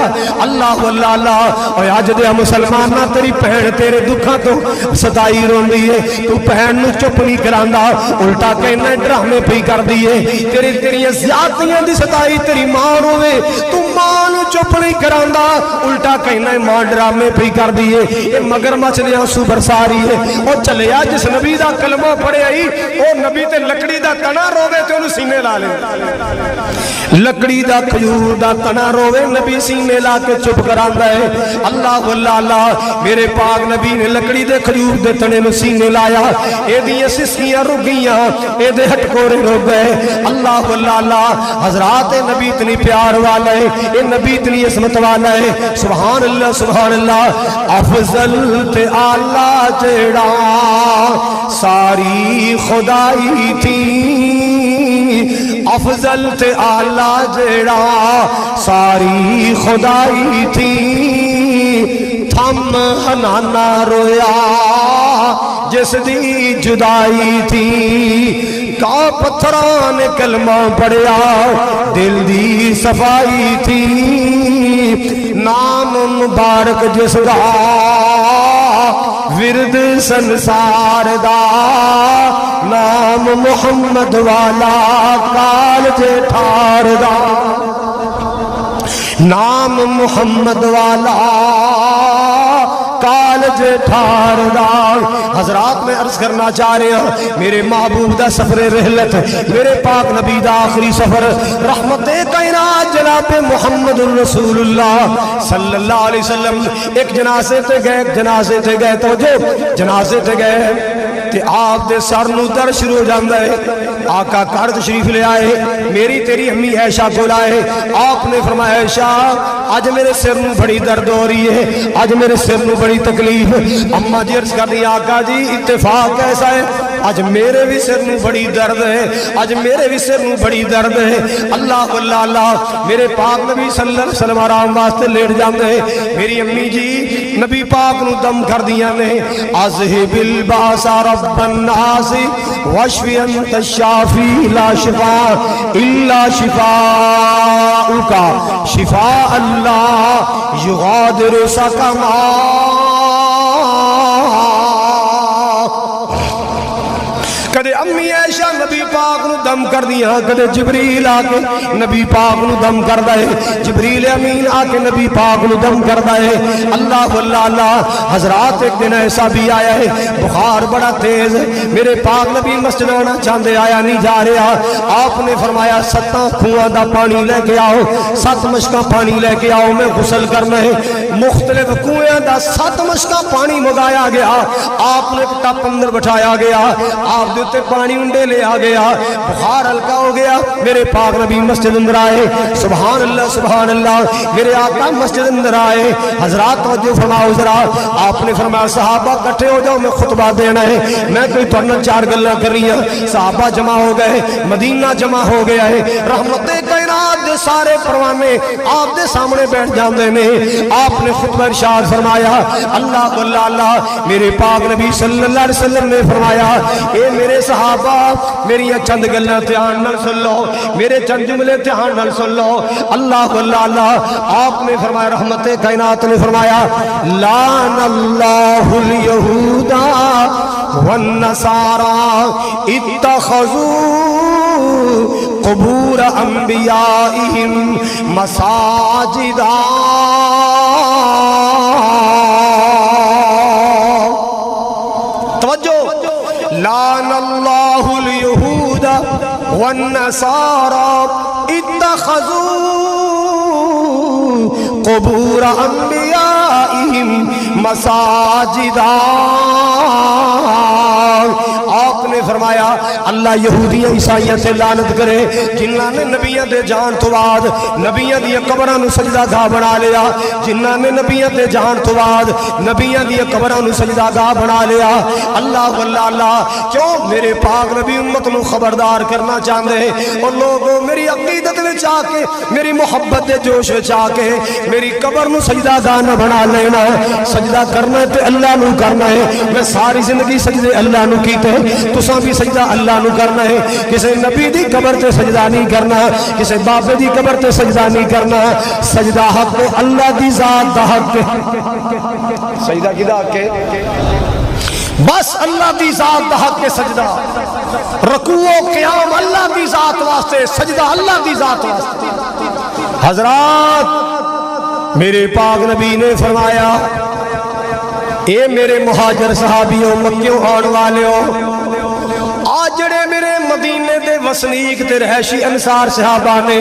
اللہ اللہ اور آج دے مسلمانہ تیری پہن تیرے دکھاں تو ستائی روندی ہے تو پہن نو چپ نہیں کراندا الٹا کہنا ڈرامے پہ کر دیئے تیری زیادتیاں دی ستائی تیری ماں روے تو ماں نو چپ نہیں کراندا الٹا کہنا ماں ڈرامے پہ کر دیئے یہ مگر مچھ دے آنسو برساری ہے اور چلے آ جس نبی دا کلمہ پڑے آئی او نبی تے لکڑی دا تنا روے تے انہوں سینے لا لے لکڑی دا کھجور دا تنا روے نبی سینے لا کے چپ کراندا ہے اللہ اللہ میرے پاک نبی نے لکڑی دے کھجور دے تنے نو سینے لایا اے دیئے سسکیاں رک گئیاں اے دے ہٹکورے رک گئے اللہ اللہ حضرات نبی اتنی پیار والا ہے اے نبی اتنی عظمت والا ہے سبحان اللہ افضل تے آلہ جڑا ساری خدائی تھی افضل تے آلہ جڑا ساری خدائی تھی تھم ہنانا رویا جس دی جدائی تھی کا پتھران کلمہ پڑیا دل دی صفائی تھی نام مبارک جس دا ورد سنسار دا نام محمد والا کالج ٹھار دا نام محمد والا کالج ٹھار دا حضرات میں عرض کرنا چاہ رہے ہیں میرے محبوب دا سفر رحلت میرے پاک نبی دا آخری سفر رحمت کائنات جناب محمد الرسول اللہ صلی اللہ علیہ وسلم ایک جنازے تے گئے توجہ جنازے تے گئے تے آپ دے سر نو در شروع ہو جاندہ ہے آقا گھر تشریف لے آئے میری تیری امی عائشہ کو لائے آپ نے فرمایا عائشہ آج میرے سر نو بڑی درد ہو رہی ہے آج میرے سر نو بڑی تکلیف اماں جی عرض کر دی آقا جی اتفاق کیسا ہے آج میرے بھی سر نو بڑی درد ہے آج میرے بھی سر نو بڑی درد ہے اللہ اللہ اللہ میرے پاک نبی صلی اللہ علیہ وسلم آرام واسطے لیٹ جاندے ہیں میری امی جی نبی پاک نو دم کر دیا نے اذہب الباس رب الناس واشفی انت الشافی لا شفاء الا شفاءک شفاء اللہ یغادر سقما کدے امی عائشہ نبی پاک نو دم کر دیا کدے جبریل آکے نبی پاک نو دم کر دائے جبریل امین آکے نبی پاک نو دم کر دائے اللہ اللہ اللہ حضرات ایک دن ایسا بھی آیا ہے بخار بڑا تیز ہے میرے پاک نبی مسجد آنا چاندے آیا نہیں جا رہا آپ نے فرمایا 7 کنواں دا پانی لے کے آؤ 7 مشکا پانی لے کے آؤ میں غسل کرنا ہے مختلف کنویں دا 7 مشکا پانی مگایا گیا آپ نے ٹپ اندر بٹھایا گیا آپ دیتے پانی انڈے لے آ گیا بخار ہلکا ہو گیا میرے پاک نبی مسجد اندر آئے سبحان اللہ میرے آقا مسجد اندر آئے حضرات توجہ فرماؤ ذرا آپ نے فرمایا صحابہ کٹھے ہو جاؤ میں خطبہ دینا ہے میں کوئی تورنا 4 گلاں کر رہی ہوں صحابہ جمع ہو گئے مدینہ جمع ہو گیا ہے رحمت کائنات دے سارے پروانے آپ دے سامنے بیٹھ جاندے نے آپ نے خطبہ ارشاد فرمایا اللہ اللہ اللہ میرے پاک نبی صلی اللہ علیہ وسلم نے فرمایا اے میرے صحابہ میری چند گلاں دھیان نال سن لو میرے چند جملے دھیان نال سن لو اللہ اللہ اللہ آپ نے فرمایا رحمت کائنات نے فرمایا لعن اللہ الیہود والنصارى اتخذوا قبور انبیائهم مساجدا توجہ لعن اللہ الیہود والنصارى اتخذوا قبور انبیائهم مساجدا آپ نے فرمایا اللہ یہودیاں عیسائیاں سے لعنت کرے جنہاں نے نبیاں دے جان تو بعد نبیاں دی قبراں نو سجدہ گاہ بنا لیا جنہاں نے نبیاں دے جان تو بعد نبیاں دی قبراں نو سجدہ گاہ بنا لیا اللہ واللہ اللہ کیوں میرے پاک نبی امت نو خبردار کرنا چاہندے اور لوگوں میری عقیدت وچ آ کے میری محبت دے جوش وچ آ کے میری قبر نو سجدہ گاہ نہ بنا لینا سجدہ کرنا ہے تے اللہ نو کرنا ہے میں ساری زندگی سجدے اللہ نو کیتے تساں بھی سجدہ اللہ نو کرنا ہے کسی نبی دی قبر تے سجدہ نہیں کرنا کسی بابے دی قبر تے سجدہ نہیں کرنا سجدہ حق اللہ دی ذات دا حق سجدہ کی دا حق ہے بس اللہ دی ذات دا حق کے سجدہ رکوع و قیام اللہ دی ذات واسطے سجدہ اللہ دی ذات واسطے حضرات میرے پاک نبی نے فرمایا اے میرے مہاجر صحابیوں مکیوں آن والےوں آج جڑے میرے مدینے دے وسنیک تے رہائشی انصار صحابہ نے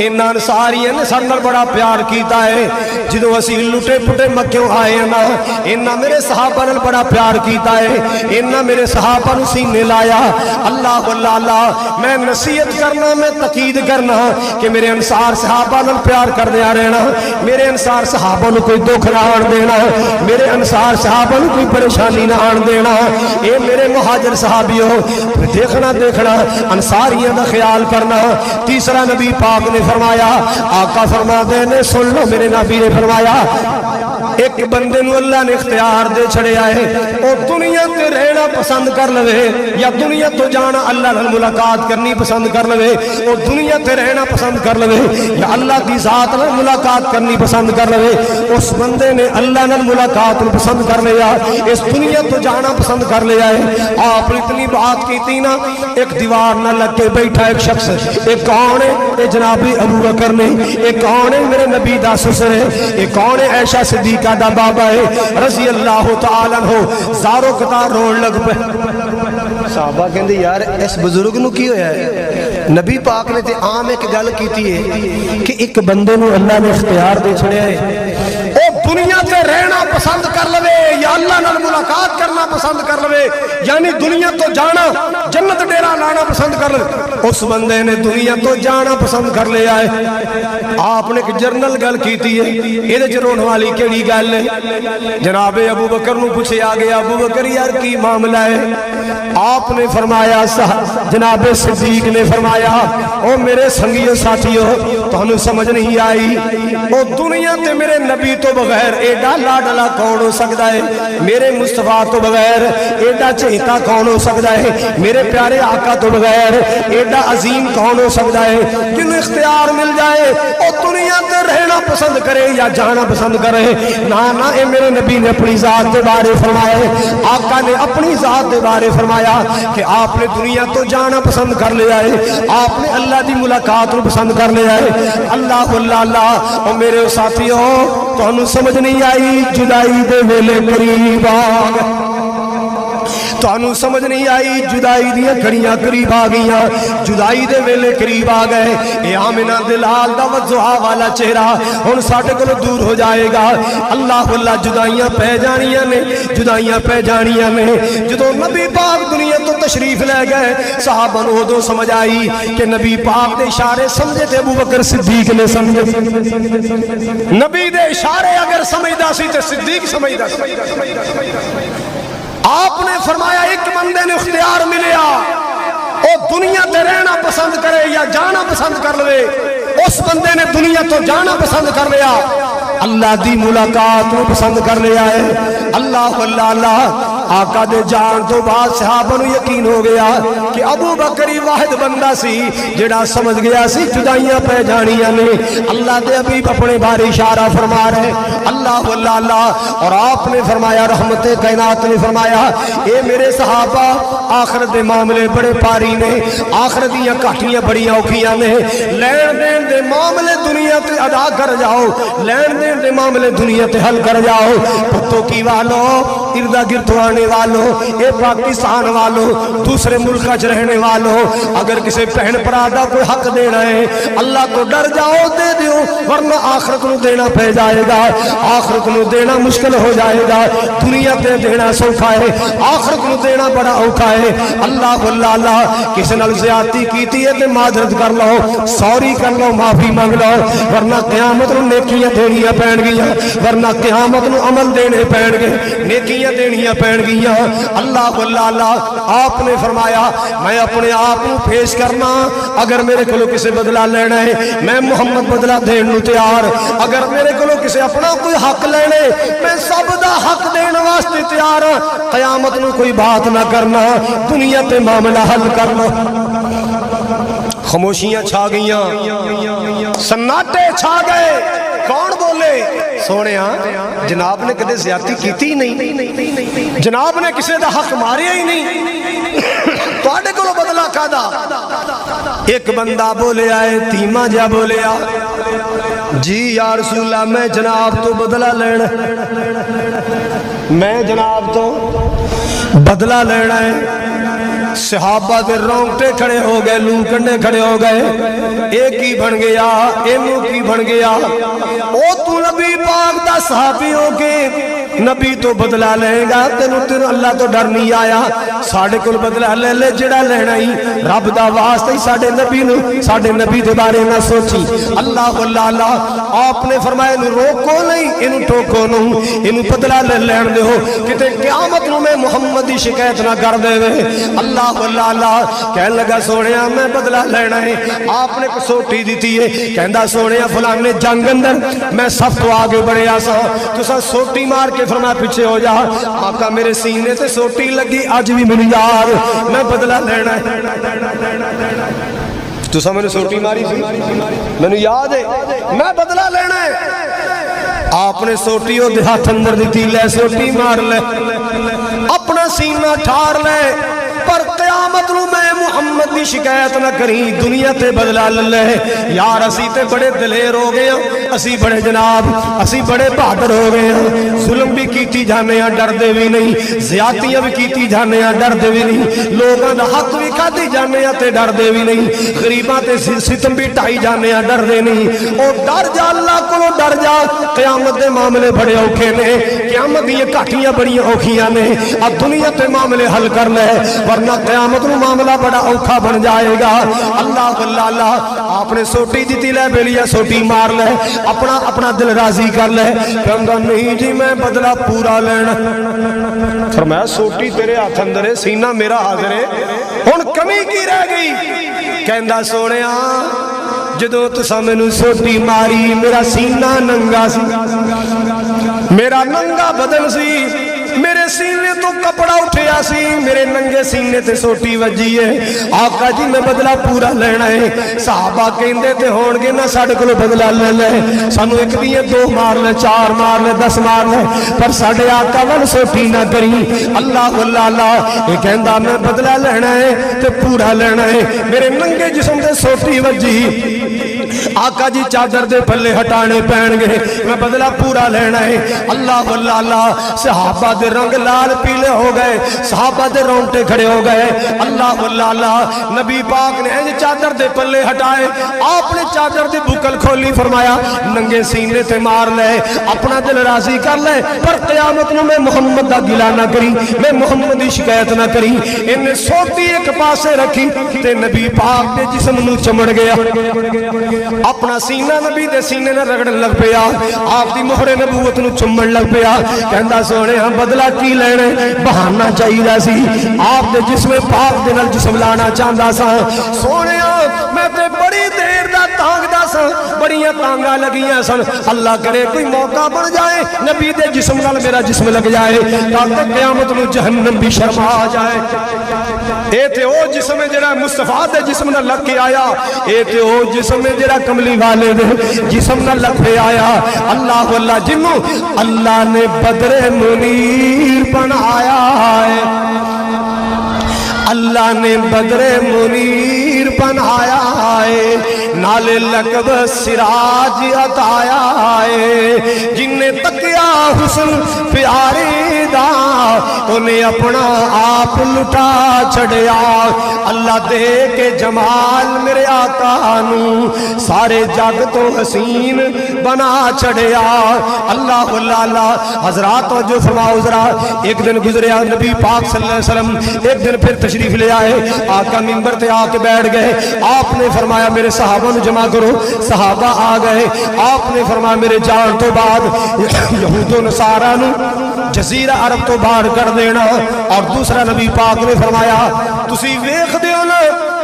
ان انصاریاں نے سارے نال بڑا پیار کیتا ہے جدوں اسی لٹے پٹے مکیوں آئے نا انہاں میرے صحابہ نال بڑا پیار کیتا ہے انہاں میرے صحابہ نو سینے لایا اللہ واللہ اللہ میں نصیحت کرنا میں تاکید کرنا کہ میرے انصار صحابہ نال پیار کردیا رہنا میرے انصار صحابہ نو کوئی دکھ نہ آن دینا میرے انصار صحابہ نو کوئی پریشانی نہ آن دینا اے میرے مہاجر صحابیوں دیکھنا انصاریاں دا خیال کرنا تیسرا نبی پاک نے فرمایا آقا فرما دے نے سن لو میرے نبی نے فرمایا ایک بندے نو اللہ نے اختیار دے چھڑیا ہے او دنیا تے رہنا پسند کر لوے یا دنیا تو جانا اللہ نال ملاقات کرنی پسند کر لوے او دنیا تے رہنا پسند کر لوے یا اللہ کی ذات نال ملاقات کرنی پسند کر لوے اس بندے نے اللہ نال ملاقات پسند کر لیا اس دنیا تو جانا پسند کر لیا ہے آپ نے اتنی بات کی تھی نا ایک دیوار نہ لگ کے بیٹھا ایک شخص ایک کون ہے اے جناب ابو بکر نے ایک کون ہے میرے نبی دا سسر ہے ایک کون ہے عائشہ صدیقہ دا بابا ہے رضی اللہ تعالیٰ عنہ زارو قطار روڑ لگ پہ صحابہ کہندے یار اس بزرگ نو کی ہویا ہے نبی پاک نے تے عام ایک گل کیتی ہے کہ ایک بندے نو اللہ نے اختیار دے چھڑیا ہے او دنیا تے رہنا پسند کر لوے یا اللہ نال ملاقات کرنا پسند کر لوے یعنی دنیا تو جانا جنت ڈیرا لانا پسند کر لوے اس بندے نے دنیا تو جانا پسند کر لیا ہے آپ نے ایک جرنل گل کیتی ہے یہ جرون والی کیڑی گل ہے جناب ابو بکر نو پوچھے آگے ابو بکر یار کی معاملہ ہے آپ نے فرمایا جناب صدیق نے فرمایا او میرے سنگیو ساتھیو تو ہمیں سمجھ نہیں آئی او دنیا تے میرے نبی تو بغیر ایڈا لاڈلا کون ہو سکتا ہے میرے مصطفیٰ تو بغیر ایڈا چہتا کون ہو سکتا ہے میرے پیارے آقا تو بغیر ایڈا عظیم کون ہو سکتا ہے جنہیں اختیار مل جائے او دنیا تے رہنا پسند کرے یا جانا پسند کرے نا اے میرے نبی نے اپنی ذات کے بارے فرمایا ہے آقا نے اپنی ذات کے بارے فرمایا کہ آپ نے دنیا تو جانا پسند کر لیا ہے آپ نے اللہ دی ملاقات کو پسند کر لیا ہے اللہ اللہ اور میرے ساتھیوں تو ہمیں سمجھ نہیں آئی جدائی دے ویلے قریب آگ تو انہوں سمجھ نہیں آئی جدائی دیا کھڑیاں قریب آگیاں جدائی دے ویلے قریب آگئے اے آمنہ دلال دا وضحا والا چہرہ ہن ساٹھے کو دور ہو جائے گا اللہ اللہ جدائیاں پہ جانیاں نے جدائیاں پہ جانیاں نے جدو نبی پاک دنیا تو تشریف لے گئے صحابہ نو دو سمجھ آئی کہ نبی پاک دے اشارے سمجھے تھے ابو بکر صدیق نے سمجھے نبی دے اشارے اگر سمجھدا سی تے صدیق سمجھدا سی آپ نے فرمایا ایک بندے نے اختیار ملیا او دنیا تے رہنا پسند کرے یا جانا پسند کر لے اس بندے نے دنیا تو جانا پسند کر لیا اللہ دی ملاقات کو پسند کر لیا ہے اللہ اللہ آقا دے جان تو بعد صحابہ نو یقین ہو گیا کہ ابو بکری واحد بندہ سی جڑا سمجھ گیا سی جدائیاں پہ جانیاں نے اللہ دے حبیب اپنے بارے اشارہ فرما رہے اللہ اللہ اور آپ نے فرمایا رحمت کائنات نے فرمایا اے میرے صحابہ آخرت دے معاملے بڑے پاری نے آخرت دیاں کاٹیاں بڑی اوکھیاں نے لین دین دے معاملے دنیا تے ادا کر جاؤ لین دین دے معاملے دنیا تے حل کر جاؤ پتوں کی والو اردا گرد آنے والوں اے پاکستان والوں دوسرے ملک اچ رہنے والوں اگر کسی بہن پرادا کوئی حق دینا ہے اللہ کو ڈر جاؤ دے دیو ورنہ آخرت نو دینا پہ جائے گا آخرت نو دینا مشکل ہو جائے گا دنیا تے دینا سوکھا ہے آخرت نو دینا بڑا اوکھا ہے اللہ اللہ کسی نال زیادتی کیتی ہے تے معذرت کر لو سوری کر لو معافی مانگ لو ورنہ قیامت نو نیکیاں دینیاں پین گیاں ورنہ قیامت نو عمل دینے پین گے نیکیاں دینیاں پین گیاں اللہ اللہ آپ نے فرمایا میں اپنے آپ کو پیش کرنا اگر میرے کو کسی بدلہ لینا ہے میں محمد بدلہ دینے تیار اگر میرے کو کسی اپنا کوئی حق لینے میں سب دا حق دینے واسطے تیار قیامت نو کوئی بات نہ کرنا دنیا تے معاملہ حل کرنا خاموشیاں چھا گئیاں سناٹے چھا گئے کون بولے سونے جناب نے کدے زیادتی کیتی ہی نہیں جناب نے کسی دا حق ماریا ہی نہیں تواڈے کولوں بدلہ کادا ایک بندہ بولے آئے تیمہ جا بولے آ جی یا رسول اللہ میں جناب تو بدلہ لینا میں جناب تو بدلہ لینا ہے صحابہ دے رونگٹے کھڑے ہو گئے لو کنڈے کھڑے ہو گئے ایک ہی بن گیا ایمو کی بن گیا او تو نبی پاک دا صحابی ہو کے نبی تو بدلا لے گا تینوں اللہ تو ڈر نہیں آیا ساڈے کول بدلا لے لے جڑا لینا ہی رب دا واسطہ ہی ساڈے نبی دے بارے نہ سوچی اللہ اللہ آپ نے فرمایا انہوں روکو نہیں انہوں ٹوکو نہیں انہوں بدلا لے لین دے ہو کتے قیامت نو میں محمد دی شکایت نہ کر دے وے اللہ اللہ کہنے لگا سونیا میں بدلا لینا ہے آپ نے سوٹی دیتی ہے کہندہ سونیا فلان نے جنگ اندر میں صف تو آگے بڑھے آسا تو سا سوٹی مار کے فرمایا پیچھے ہو جا آقا میرے سینے تے سوٹی لگی آج بھی میری یار میں بدلا لینا ہے تو سا میں نے سوٹی ماری تھی میں نے یاد ہے میں بدلا لینا ہے آپ نے سوٹی ہو دے ہاتھ اندر دیتی لے سوٹی مار لے اپنا سینہ ٹھار لے پر قیامت نو میں محمد دی شکایت نہ کریں دنیا تے بدلا لے یار اسی تے بڑے دلیر ہو گئے ہیں اسی بڑے جناب اسی بڑے بہادر ہو گئے ہیں ظلم بھی کیتی جانے ہیں ڈر دے بھی نہیں زیادتیاں بھی کیتی جانے ہیں ڈر دے بھی نہیں لوگاں دا حق بھی کھاتی جانے ہیں تے ڈر دے بھی نہیں غریباں تے ستم بھی ٹائی جانے ہیں ڈر دے نہیں او ڈر جا اللہ کو ڈر جا قیامت دے معاملے بڑے اوکھے نے قیامت دی گھاٹیاں بڑی اوکھیاں نے اب دنیا تے معاملے حل کر لے ورنہ قیامت نو معاملہ بڑا اوکھا بن جائے گا اللہ اللہ آپ نے سوٹی دیتی لے بیلیا سوٹی مار لے اپنا دل راضی کر لے کہنگا نہیں جی میں بدلہ پورا لینا فرمایا سوٹی تیرے ہاتھ اندر ہے سینہ میرا حاضر ہے ہن کمی کی رہ گئی کہندا سونیا جدو تسا مینوں سوٹی ماری میرا سینہ ننگا سی میرا ننگا بدن سی میرے سینے تو کپڑا اٹھیا سی میرے ننگے سینے تے سوٹی وجی ہے آقا جی میں بدلہ پورا لینا ہے صحابہ کہندے تے ہونگے نہ ساڑھے کلو بدلہ لے لے سانو ایک دیئے 2 مار لے 4 مار لے 10 مار لے پر ساڑھے آقا ون سوٹی نہ کری اللہ اللہ یہ کہندہ میں بدلہ لینا ہے تے پورا لینا ہے میرے ننگے جسم تے سوٹی وجی آقا جی چادر دے پلے ہٹانے پہن گئے میں بدلہ پورا لینا ہے اللہ اللہ صحابہ دے رنگ لال پیلے ہو گئے صحابہ دے رونٹے کھڑے ہو گئے اللہ اللہ نبی پاک نے ایسے چادر دے پلے ہٹائے آپ نے چادر دے بکل کھولی فرمایا ننگے سینے تے مار لے اپنا دل راضی کر لے پر قیامت میں محمد دا گلہ نہ کری میں محمد دی شکایت نہ کری انہیں سوٹی ایک پاسے رکھی تے نبی پاک دے جسم نو چمڑ گیا اپنا سینہ نبی دے سینے نہ رگڑن لگ پیا آپ دی مہر نبوت نو چمڑ لگ پیا کہندہ سونے ہم بدلہ کی لینے بہانا چاہیے دا سی آپ دے جسم پاک دے نل جسم لانا چاہندہ سا سونے میں تے بڑی دیر دا تانگ دا سا بڑیاں تانگا لگیاں سن اللہ کرے کوئی موقع بن جائے نبی دے جسم نل میرا جسم لگ جائے تاکہ قیامت نو جہنم بھی شرما جائے اے تے او جسم جڑا مصطفیٰ دے جسم نہ لگ کے آیا اے تے او جسم جڑا کملی والے دے جسم نہ لگ پہ آیا اللہ واللہ جنوں اللہ نے بدر منیر بنایا ہے اللہ نے بدر منیر بنایا ہے نالے لقب سراج عطایا ہے جن نے تکیا حسن پیارے دا انہیں اپنا آپ لٹا چھڑیا اللہ دے کے جمال میرے آقا نو سارے جگ تو حسین بنا چھڑیا اللہ اللہ حضرات جو فرماؤ ذرا ایک دن گزریا نبی پاک صلی اللہ علیہ وسلم ایک دن پھر تشریف لے آئے آقا منبر تے آ کے بیٹھ گئے آپ نے فرمایا میرے صحابہ نے جمع کرو صحابہ آ گئے آپ نے فرمایا میرے جان تو بعد یہود و نصارہ نو جزیرہ عرب تو باہر کر دینا اور دوسرا نبی پاک نے فرمایا تسی ویکھ دیو نا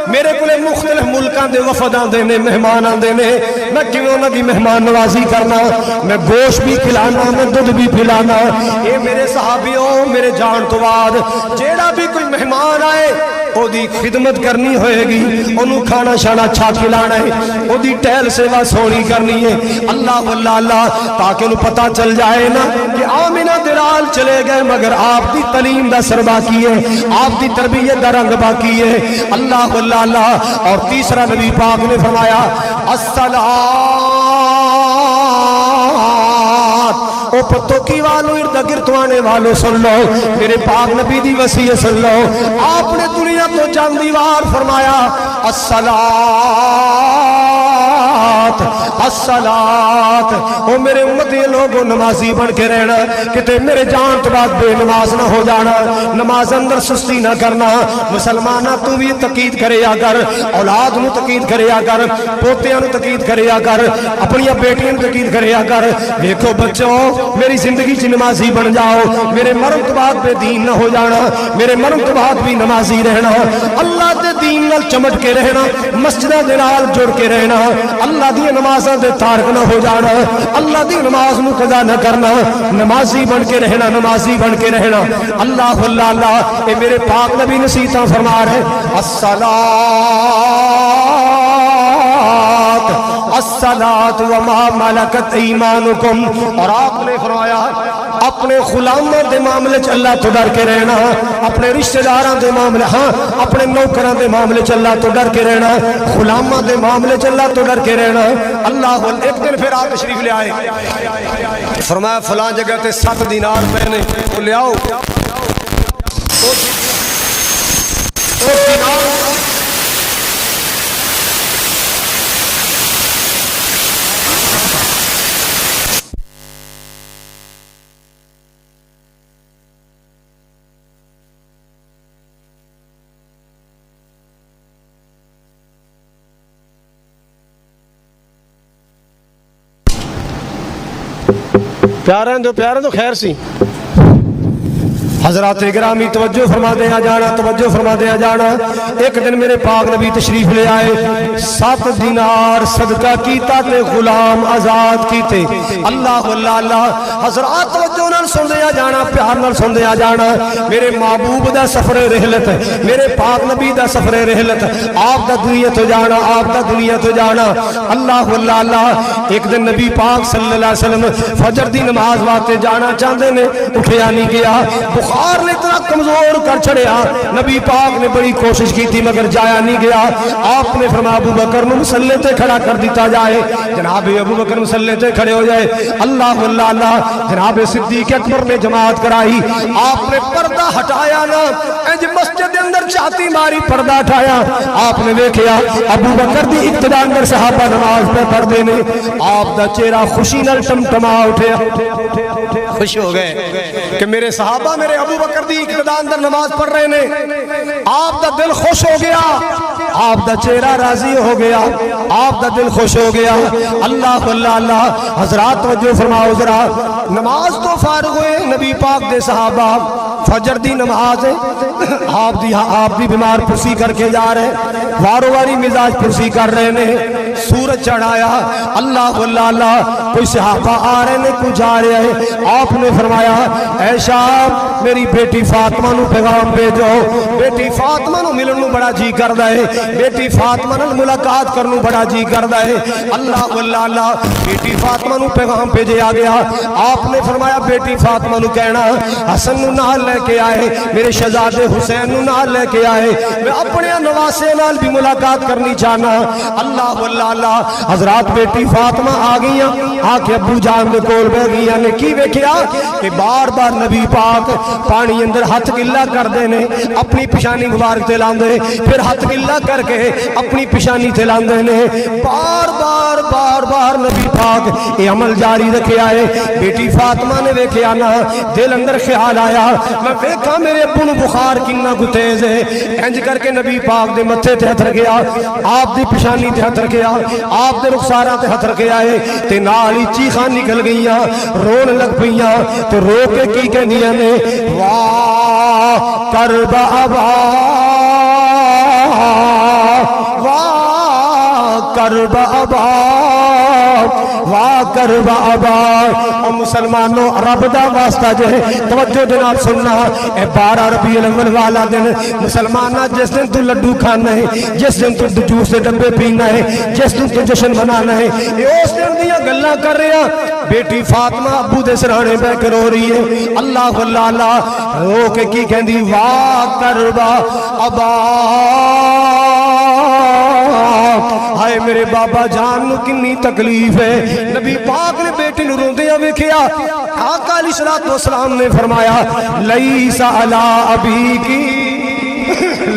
میرے کلے مختلف ملکان دے وفدان دینے مہمانان دینے میں کیوں نہ کی مہمان نوازی کرنا میں گوشت بھی کھلانا میں دودھ بھی پھلانا اے میرے صحابیوں میرے جان تو بعد جیڑا بھی کوئی مہمان آئے او دی خدمت کرنی ہوئے گی انہوں کھانا شانا اچھا کھلانا ہے او دی ٹہل سیوا سونی کرنی ہے اللہ واللہ اللہ تاکہ انہوں پتہ چل جائے نا کہ آمینہ دلال چلے گئے مگر آپ دی تعلیم دا سر باقی ہے آپ دی تربیت دا رنگ باقی ہے اللہ واللہ اللہ اور تیسرا نبی پاک نے فرمایا او پتوں کی والو ارد گرد آنے والو سن لو میرے پاک نبی دی وصیت سن لو آپ نے دنیا تو چاند دیوار فرمایا الصلاۃ الصلاۃ، او میرے امتی لوگوں نمازی بن کے رہنا، کتے میرے جان تو بعد بے نماز نہ ہو جانا، نماز اندر سستی نہ کرنا۔ مسلمانہ تو بھی تقید کرے کر، اولاد نو تقید کرے کر، پوتیاں نو تقید کرے کر، اپنی بیٹیاں نو تقید کرے کر۔ دیکھو بچوں، میری زندگی چ نمازی بن جاؤ، میرے مرن تو بعد بے دین نہ ہو جانا، میرے مرن تو بعد بھی نمازی رہنا، اللہ دے دین نال چمٹ کے رہنا، مسجداں دے نال جڑ کے رہنا، اللہ دی نمازاں دے تارک نہ ہو جانا، اللہ دی نماز نو قضا نہ کرنا، نمازی بن کے رہنا، نمازی بن کے رہنا۔ اللہ اللہ اللہ، اے میرے پاک نبی نصیحتاں فرما رہے الصلاۃ الصلاۃ وما ملکت ایمانکم، اور آپ نے فرمایا اپنے غلاموں دے معاملے چ اللہ تو ڈر کے رہنا، اپنے رشتہ داراں دے معاملے، ہاں اپنے نوکراں دے معاملے چ اللہ تو ڈر کے رہنا، غلاموں دے معاملے چ اللہ تو ڈر کے رہنا۔ اللہ ایک دن پھر آپ تشریف لے آئے، فرمایا فلاں جگہ تے 7 دینار پے نے، وہ لے آؤ، وہ دینار پیارے تو خیر سی۔ حضرات گرامی توجہ فرما دیا جانا، توجہ فرما دیا جانا۔ ایک دن میرے پاک نبی تشریف لے آئے، 7 دینار صدقہ کیتا تے غلام آزاد کیتے۔ اللہ اللہ اللہ، حضرات توجہ نال سن دیا جانا، پیار نال سن دیا جانا۔ میرے محبوب دا سفر رحلت، میرے پاک نبی دا سفر رحلت، آپ دا دنیا تو جانا، آپ دا دنیا تو جانا۔ اللہ اللہ اللہ، ایک دن نبی پاک صلی اللہ علیہ وسلم فجر دی نماز واسطے جانا چاہتے نے، اٹھیا نہیں گیا، بخار نے اتنا کمزور کر چھڑیا، نبی پاک نے بڑی کوشش کی تھی مگر جایا نہیں گیا۔ آپ نے فرمایا ابو بکر نو مصلی تے کھڑا کر دیتا جائے، جناب ابو بکر مصلی تے کھڑے ہو جائے۔ اللہ اللہ اللہ، جناب صدیق اکبر نے جماعت کرائی، آپ نے پردہ ہٹایا نا، انج مسجد دے اندر چاہتی ماری پردہ ہٹایا، آپ نے دیکھیا ابو بکر دی ابتدا اندر صحابہ نماز پہ پڑھدے نے، آپ دا چہرہ خوشی نال ٹمٹما اٹھیا، خوش ہو گئے کہ میرے صحابہ میرے ابو بکر دی ابتدا اندر نماز پڑھ رہے نے، آپ دا دل خوش ہو گیا، آپ دا چہرہ راضی ہو گیا، آپ دا دل خوش ہو گیا۔ اللہ اللہ اللہ، حضرات توجہ فرماؤ ذرا، نماز تو فارغ ہوئے، نبی پاک دے صحابہ فجر دی نماز آپ دی بیمار پرسی کر کے جا رہے، وارو واری مزاج پرسی کر رہے نے، سورج چڑھایا، اللہ اللہ اللہ، کوئی صحابہ آ رہے نے، کوئی جا رہے ہیں۔ آپ نے فرمایا اے شام میری بیٹی فاطمہ نو پیغام بھیجو، بیٹی فاطمہ نو ملن نو بڑا جی کردا ہے، بیٹی فاطمہ نال ملاقات کرن نو بڑا جی کردا ہے۔ اللہ اللہ اللہ، بیٹی فاطمہ نو پیغام بھیجا گیا۔ آپ نے فرمایا بیٹی فاطمہ نو کہنا حسن نو نال لے کے آئے، میرے شہزادے حسین نو نال لے کے آئے، میں اپنے نواسے نال بھی ملاقات کرنی چاہنا۔ اللہ اللہ اللہ، حضرات بیٹی فاطمہ آ گئیاں، آ کے ابو جان دے کول بیٹھ گئیاں نے، کی ویکھیا کہ بار بار نبی پاک پانی اندر ہاتھ گلا کردے نے، اپنی پیشانی مبارک تے لاندے، پھر ہاتھ گلا کر کے اپنی پیشانی تے لاندے نے، بار بار بار بار نبی پاک یہ عمل جاری رکھے آئے۔ بیٹی فاطمہ نے ویکھیا نا، دل اندر خیال آیا میں ویکھا میرے ابو نو بخار کنا کو تیز ہے، انج کر کے نبی پاک دے متھے تے ہتھ رکھیا، آپ دی پیشانی تے ہتھ رکھیا، آپ دے رخساراں تے ہتھ رکھے آئے تے نال ہی چیخاں نکل گئیاں، رون لگ پئیاں تے رو کے کی کہندیاں نے واہ کربا واہ کربا واہ کربا او مسلمانوں رب دا واسطہ جو ہے توجہ دے نال سننا، اے 12 ربیع الاول والا دن مسلمانہ جس دن تو لڈو کھانا ہے، جس دن تو جوس دے ڈبے پینا ہے، جس دن تو جشن منانا ہے، یہ اس دن دیاں گلاں کر رہے ہیں۔ بیٹی فاطمہ ابو دے سرانے بہ کے رو رہی ہے، اللہ اللہ اللہ، رو کے کی کہندی واہ کربا ابا، ہائے میرے بابا جان نو کنی تکلیف ہے۔ نبی پاک نے بیٹی نو روندیاں ویکھیا، آقا علیہ الصلوۃ والسلام نے فرمایا لیس علی ابیکی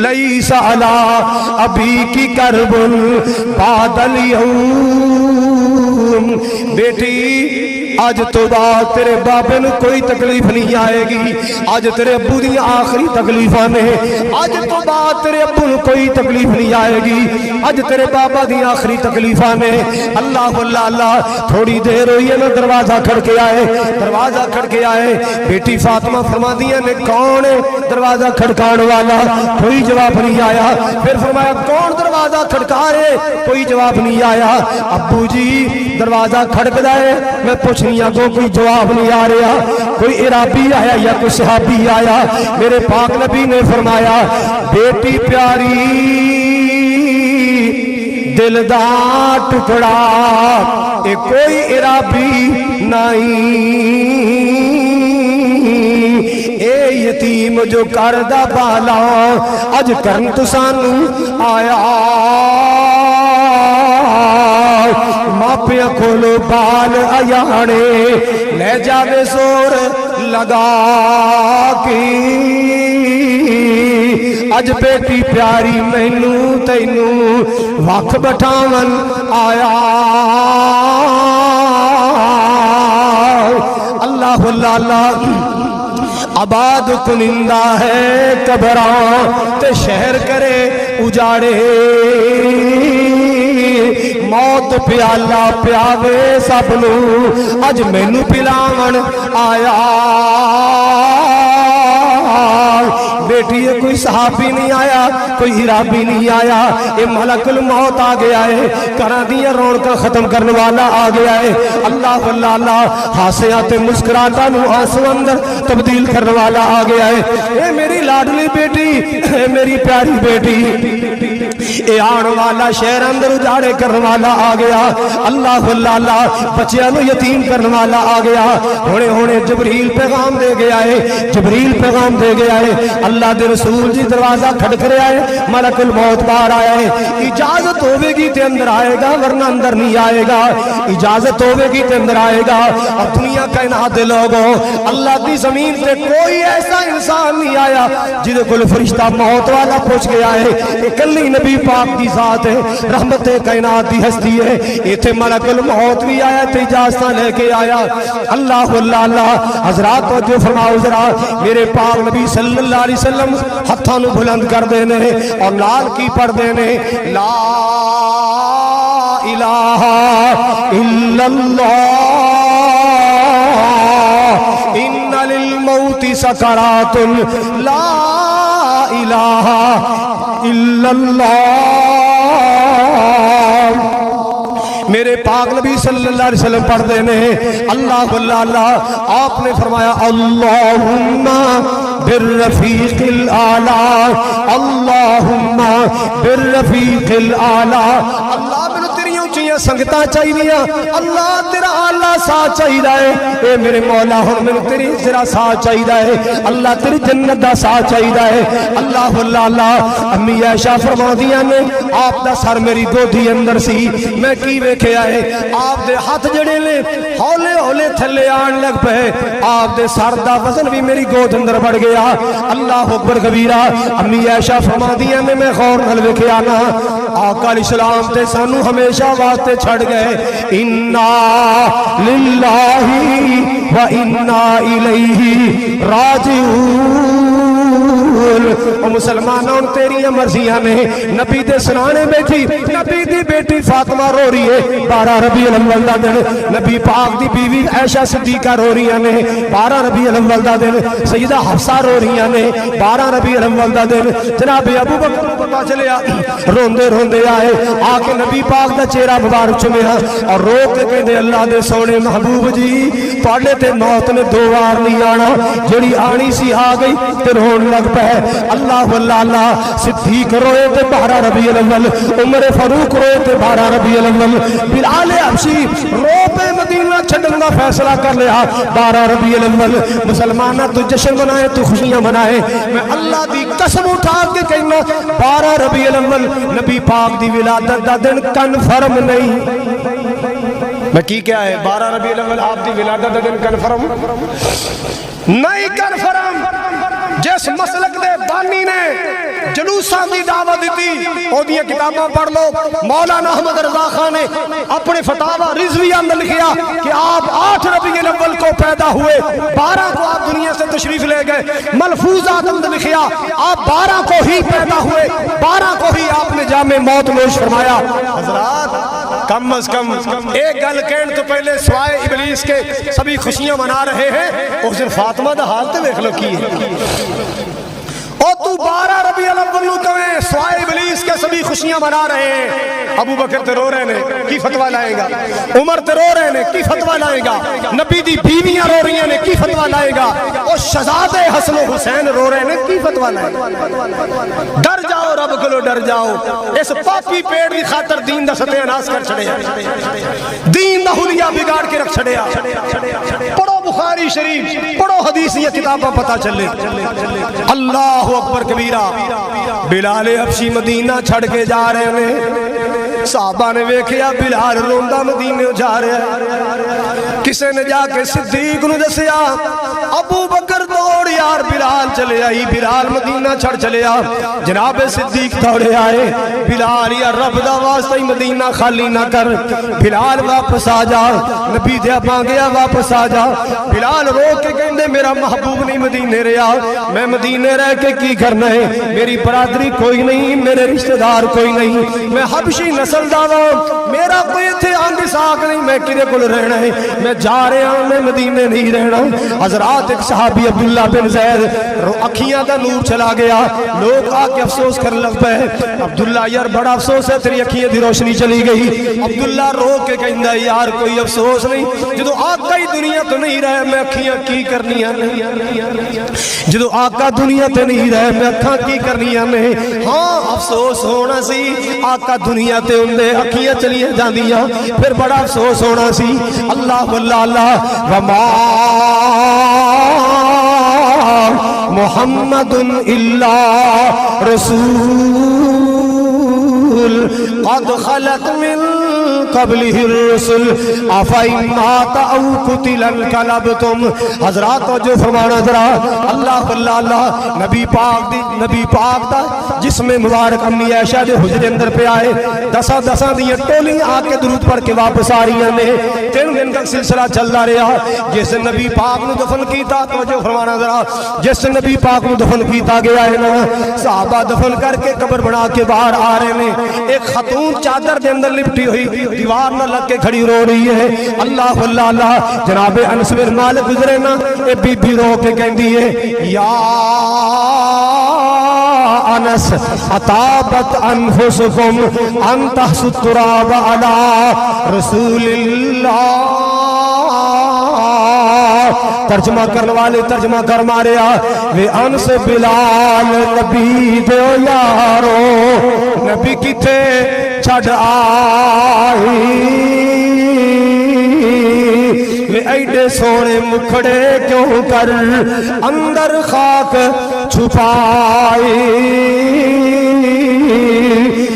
لیس علی ابیکی کرب بعد الیوم بیٹی اج تو بعد تیرے بابے نو کوئی تکلیف نہیں آئے گی، اج تیرے ابو دی آخری تکلیفاں نے، اج تو بعد تیرے ابو نو کوئی تکلیف نہیں آئے گی، اج تیرے بابا دی آخری تکلیفاں نے۔ اللہ اللہ اللہ، تھوڑی دیر ہوئی ہے نا، دروازہ کھڑکے آئے، دروازہ کھڑکے آئے، بیٹی فاطمہ فرماندیاں نے کون ہے دروازہ کھڑکان والا؟ کوئی جواب نہیں آیا۔ پھر فرمایا کون دروازہ کھڑکا ہے؟ کوئی جواب نہیں آیا۔ ابو جی دروازہ کھڑکدا ہے، میں پوچھ رہی ہوں کوئی جواب نہیں آ رہا، کوئی عرابی آیا یا کوئی صحابی آیا؟ میرے پاک نبی نے فرمایا بیٹی پیاری دل دا ٹکڑا اے کوئی عرابی نہیں، اے یتیم جو کردہ بالا اج کرن تو سانو آیا، ماپیاں کھولو بال ایانے لے جاوے زور لگا کی، اج بیٹی پیاری مینو تینو وکھ بٹھاون آیا۔ اللہ اللہ، آباد کنندہ ہے قبراں تے شہر کرے اجاڑے، موت پیالہ پیاوے سب نو اج مینو پلاون آیا۔ بیٹی یہ کوئی صحابی نہیں آیا، کوئی عرابی نہیں آیا، یہ ملک الموت آ گیا ہے، گھراں دیاں رونقاں ختم کرنے والا آ گیا ہے۔ اللہ اللہ اللہ، ہاسیاں تے مسکراہٹاں نو آنسو اندر تبدیل کرنے والا آ گیا ہے۔ اے میری لاڈلی بیٹی، اے میری پیاری بیٹی، اے آن والا شہر اندر اجاڑے کرنے والا آ گیا۔ اللہ اللہ اللہ، بچیاں نو یتیم کرنے والا آ گیا۔ ہونے ہونے جبریل پیغام دے گیا ہے، جبریل پیغام دے گیا ہے۔ اللہ دے رسول جی دروازہ کھڑک رہا ہے، ملک الموت باہر آیا ہے، اجازت ہوے گی تے اندر آئے گا ورنہ اندر نہیں آئے گا، اجازت ہوے گی تے اندر آئے گا۔ اور دنیا کائنات دے لوگوں، اللہ دی زمین تے کوئی ایسا انسان نہیں آیا جدے کول فرشتہ موت والا پہنچ گیا ہے، اکلی نبی پاک دی ذات ہے، رحمت کائنات دی ہستی ہے، ایتھے ملک الموت بھی آیا تے اجازت لے کے آیا۔ اللہ اللہ اللہ، حضرات توجہ فرماؤ ذرا، میرے پاک نبی صلی اللہ علیہ وسلم ہتھاں نو بلند کر دینے اور لال کی پڑھ دینے، لا الہ الا اللہ ان للموت سکرات لا الہ الا اللہ۔ میرے پاک نبی صلی اللہ علیہ وسلم پڑھ دینے، اللہ اللہ اللہ، آپ نے فرمایا اللہم بالرفیق الاعلی، اللہم بالرفیق الاعلی، اللہ میں تیری اونچیاں سنگتاں چاہیے، اللہ تیرا اعلیٰ ساتھ چاہیے، اے میرے مولا ہن میں تیری ذرا ساتھ چاہیے، اللہ تیری جنت دا ساتھ چاہیے۔ اللہ اللہ اللہ، امی عائشہ فرماندیاں نے آپ دا سر میری گودھی اندر سی، میں کی ویکھیا ہے آپ دے ہاتھ جڑے نے ہولے ہولے تھلے آن لگ پے، آپ دے سر دا وزن بھی میری گود اندر بڑھ گیا۔ اللہ اکبر کبیرہ، امی عائشہ فرماندیاں نے میں غور نال ویکھیا نا، آقا علیہ السلام تے سانو ہمیشہ واسطے چھڑ گئے، انا للہ و انا الیہ راجعون۔ او مسلمانوں تیری مرضیاں نے، نبی دے سرانے بیٹھی، نبی دی بیٹی فاطمہ رو رہی ہے، 12 ربیع الاول دا دن، نبی پاک دی بیوی عائشہ صدیقہ رو رہی نے، 12 ربیع الاول دا دن، سیدہ حفصہ رو رہی نے، 12 ربیع الاول دا دن، جناب ابو بکر کو پتا چلیا، روندے روندے آئے، آ کے نبی پاک دا چہرہ مبارک چومیا اور رو کے کہندے اللہ دے سونے محبوب جی تواڈے تے موت نے 2 بار نہیں آنا، جڑی آنی سی آ گئی تے رون لگ پے۔ اللہ اللہ اللہ، صدیق روئے تے 12 ربیع الاول، عمر فاروق روئے تے 12 ربیع الاول، بلال حبشی رو پہ مدینہ چھڈن دا فیصلہ کر لیا 12 ربیع الاول۔ مسلمانہ تو جشن منائے، تو خوشیاں منائے، میں اللہ دی قسم اٹھا کے کہنا 12 ربیع الاول نبی پاک دی ولادت دا دن کنفرم نہیں۔ میں کی کیا ہے 12 ربیع الاول آپ دی ولادت دا دن کنفرم نہیں، کنفرم جس مسلک دے بانی نے جلوساں دی دعوت دیتی او دیاں کتاباں پڑھ لو. مولانا احمد رضا خان نے اپنے فتاوی رضویہ میں لکھیا کہ آپ 8 ربیع الاول کو پیدا ہوئے, 12 کو آپ دنیا سے تشریف لے گئے. ملفوظات میں لکھیا آپ 12 کو ہی پیدا ہوئے, 12 کو ہی آپ نے جام موت نوش فرمایا. حضرات کم از کم ایک گل کہنے تو پہلے سوائے ابلیس کے سبھی خوشیاں منا رہے ہیں. اس دن فاطمہ دا حال تے دیکھ لو کی ہے. اور تو 12 ربیع الاول نو کہیں سوائے ابلیس کے سبھی خوشیاں منا رہے ہیں. ابو بکر تے رو رہے نے کی فتویٰ لائے گا, عمر تے رو رہے نے کی فتویٰ لائے گا, نبی دی بیویاں رو رہی ہیں کی فتویٰ لائے گا, اور شہزادے حسن و حسین رو رہے نے کی فتویٰ لائے گا. ڈر جاؤ رب کلو, ڈر جاؤ. اس پاپی پیڑ دی خاطر دین دا ستیہ ناس کر چھڑیا, دین دا حلیہ بگاڑ کے رکھ چھڑیا. پڑھو بخاری شریف, پڑھو حدیث, یہ کتاباں پتہ چلے. اللہ اکبر کبیرہ. بلال حبشی مدینہ چھڑ کے جا رہے ہیں. صحابہ نے ویکھیا بلال روندہ مدینے جا رہا ہے. کسے نے جا کے صدیق نو دسیا, ابو بکر دوڑ یار بلال چلے آئی. بلال مدینہ چھڑ چلے آ. جناب صدیق دوڑے آئے, بلال یا رب دا واسطہ ہی مدینہ خالی نہ کر, بلال واپس آ جا, نبی دیا مانگیا واپس آ جا. بلال رو کے کہندے میرا محبوب نہیں مدینے رہا, میں مدینے رہ کے کی کرنا ہے, میری برادری کوئی نہیں, میرے رشتہ دار کوئی نہیں, میں حبشی نسل دا ہوں, میرا کوئی تھے آنگی ساکھ نہیں, میں کدے کل رہنا ہے, میں جا رہا ہوں, میں مدینے نہیں رہنا. حضرات ایک صحابی عبداللہ بن زید اکھیاں دا نور چلا گیا. لوگ آ کے افسوس کر لگ پہ, عبداللہ یار بڑا افسوس ہے تیری اکھیاں دی روشنی چلی گئی. عبداللہ رو کے کہندا یار کوئی افسوس نہیں, جدو آقا ہی دنیا تو نہیں رہے میں اکھیاں کی کرنی ہیں, جدو آقا دنیا تے نہیں رہے میں اکھاں کی کرنی ہیں. ہاں افسوس ہونا سی, آقا دنیا تے اندے اکھیاں چلیے جاندیاں, پھر بڑا افسوس ہونا سی. اللہ واللہ اللہ وما محمد الا رسول قد خلت من قبله الرسل افإن مات او قتل انقلبتم. حضرات جو فرمانا ذرا اللہ واللہ اللہ. نبی پاک دا جسم مبارک امی عائشہ دے حجرے اندر پہ آئے, دساں دیاں ٹولی آ کے درود پڑھ کے واپس آ رہی ہیں. 3 دن کا سلسلہ چلتا رہا. جس نبی پاک نو دفن کیتا, تو جو فرمانا ذرا, جس نبی پاک نو دفن کیتا گیا ہے نا, صحابہ دفن کر کے قبر بنا کے باہر آ رہے ہیں. ایک خاتون چادر دے اندر لپٹی ہوئی دیوار نہ لگ کے کھڑی رو رہی ہے. اللہ واللہ اللہ. جناب انس بن مالک گزرے نا, اے بی بی رو کے کہندی ہے یا انس اطابت انفسکم ان تحسوا التراب علی رسول اللہ. ترجمہ کرنے والے ترجمہ کر ماریا, وے انس بلال نبی دیو یارو, نبی کتے چھڑ آئی, وے ایڈے سونے مکھڑے کیوں کر اندر خاک چھپائی,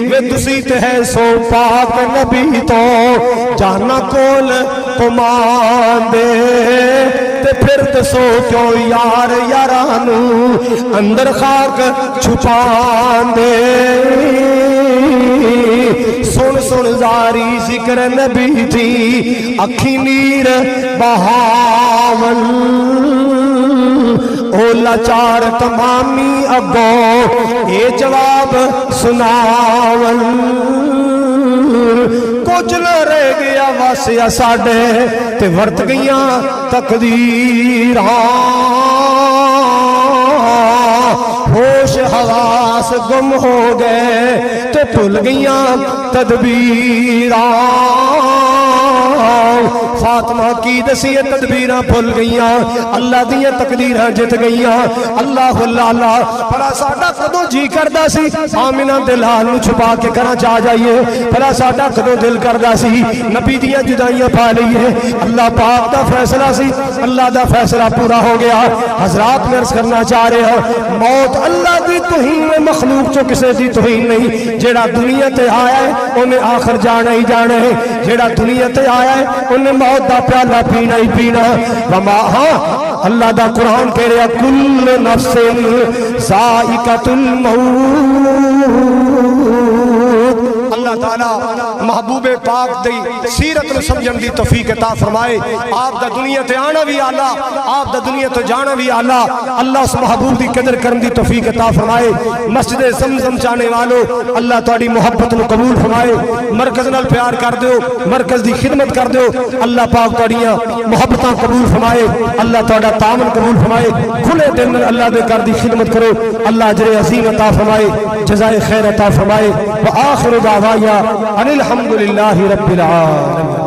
وے تسی تے ہے سو پاک نبی تو جانا کول کمان دے, تے پھر دسو کیوں یار یارانو اندر خاک چھپان دے. سن سن زاری ذکر نبی تھی اکھی نیر بہاول, اولا چار تمامی اگو اے جواب سناول. کچھ نہ رہ گیا واسیا ساڑے تے ورت گئیاں تقدیراں, ہوش حواس گم ہو گئے تے بھول گئیاں تدبیراں. فاطمہ کی دسی تدبیراں بھول گئیاں, اللہ دیاں تقدیراں جت گئیاں. اللہ اللہ اللہ. بھلا ساڈا کدوں جی کردا سی آمنہ دے لال نو چھپا کے گھراں چ آ جائیے, بھلا ساڈا کدوں دل کردا سی نبی دیاں جدائیاں پا لئیے. اللہ پاک دا فیصلہ سی, اللہ دا فیصلہ پورا ہو گیا. حضرات میں عرض کرنا چاہ رہے ہیں, موت اللہ دی توہین میں, مخلوق چو کسے دی توہین نہیں. جیڑا دنیا تے آیا ہے انہیں آخر جانا ہی جانا ہے, جیڑا دنیا تے آیا فرمایا ہے انہیں موت دا پیالہ پینا ہی پینا وما ہاں اللہ دا قرآن کہہ رہا کل نفس ذائقۃ الموت اللہ تعالی محبوب پاک دی سیرت نو سمجھن دی توفیق عطا فرمائے آپ دا دنیا تے آنا بھی آلہ آپ دا دنیا تے جانا بھی آلہ اللہ اس محبوب دی قدر کرن دی توفیق عطا فرمائے مسجد زمزم چاہنے والو اللہ تہاڈی محبت نو قبول فرمائے مرکز نال پیار کر دیو مرکز دی خدمت کر دیو اللہ پاک تہاڈیاں محبتاں قبول فرمائے اللہ تہاڈا تعاون قبول فرمائے کھلے دل نال اللہ دے گھر دی خدمت کرو اللہ اجر عظیم عطا فرمائے جزائے خیر عطا فرمائے وآخر دعوانا ان الحمد للہ رب العالمین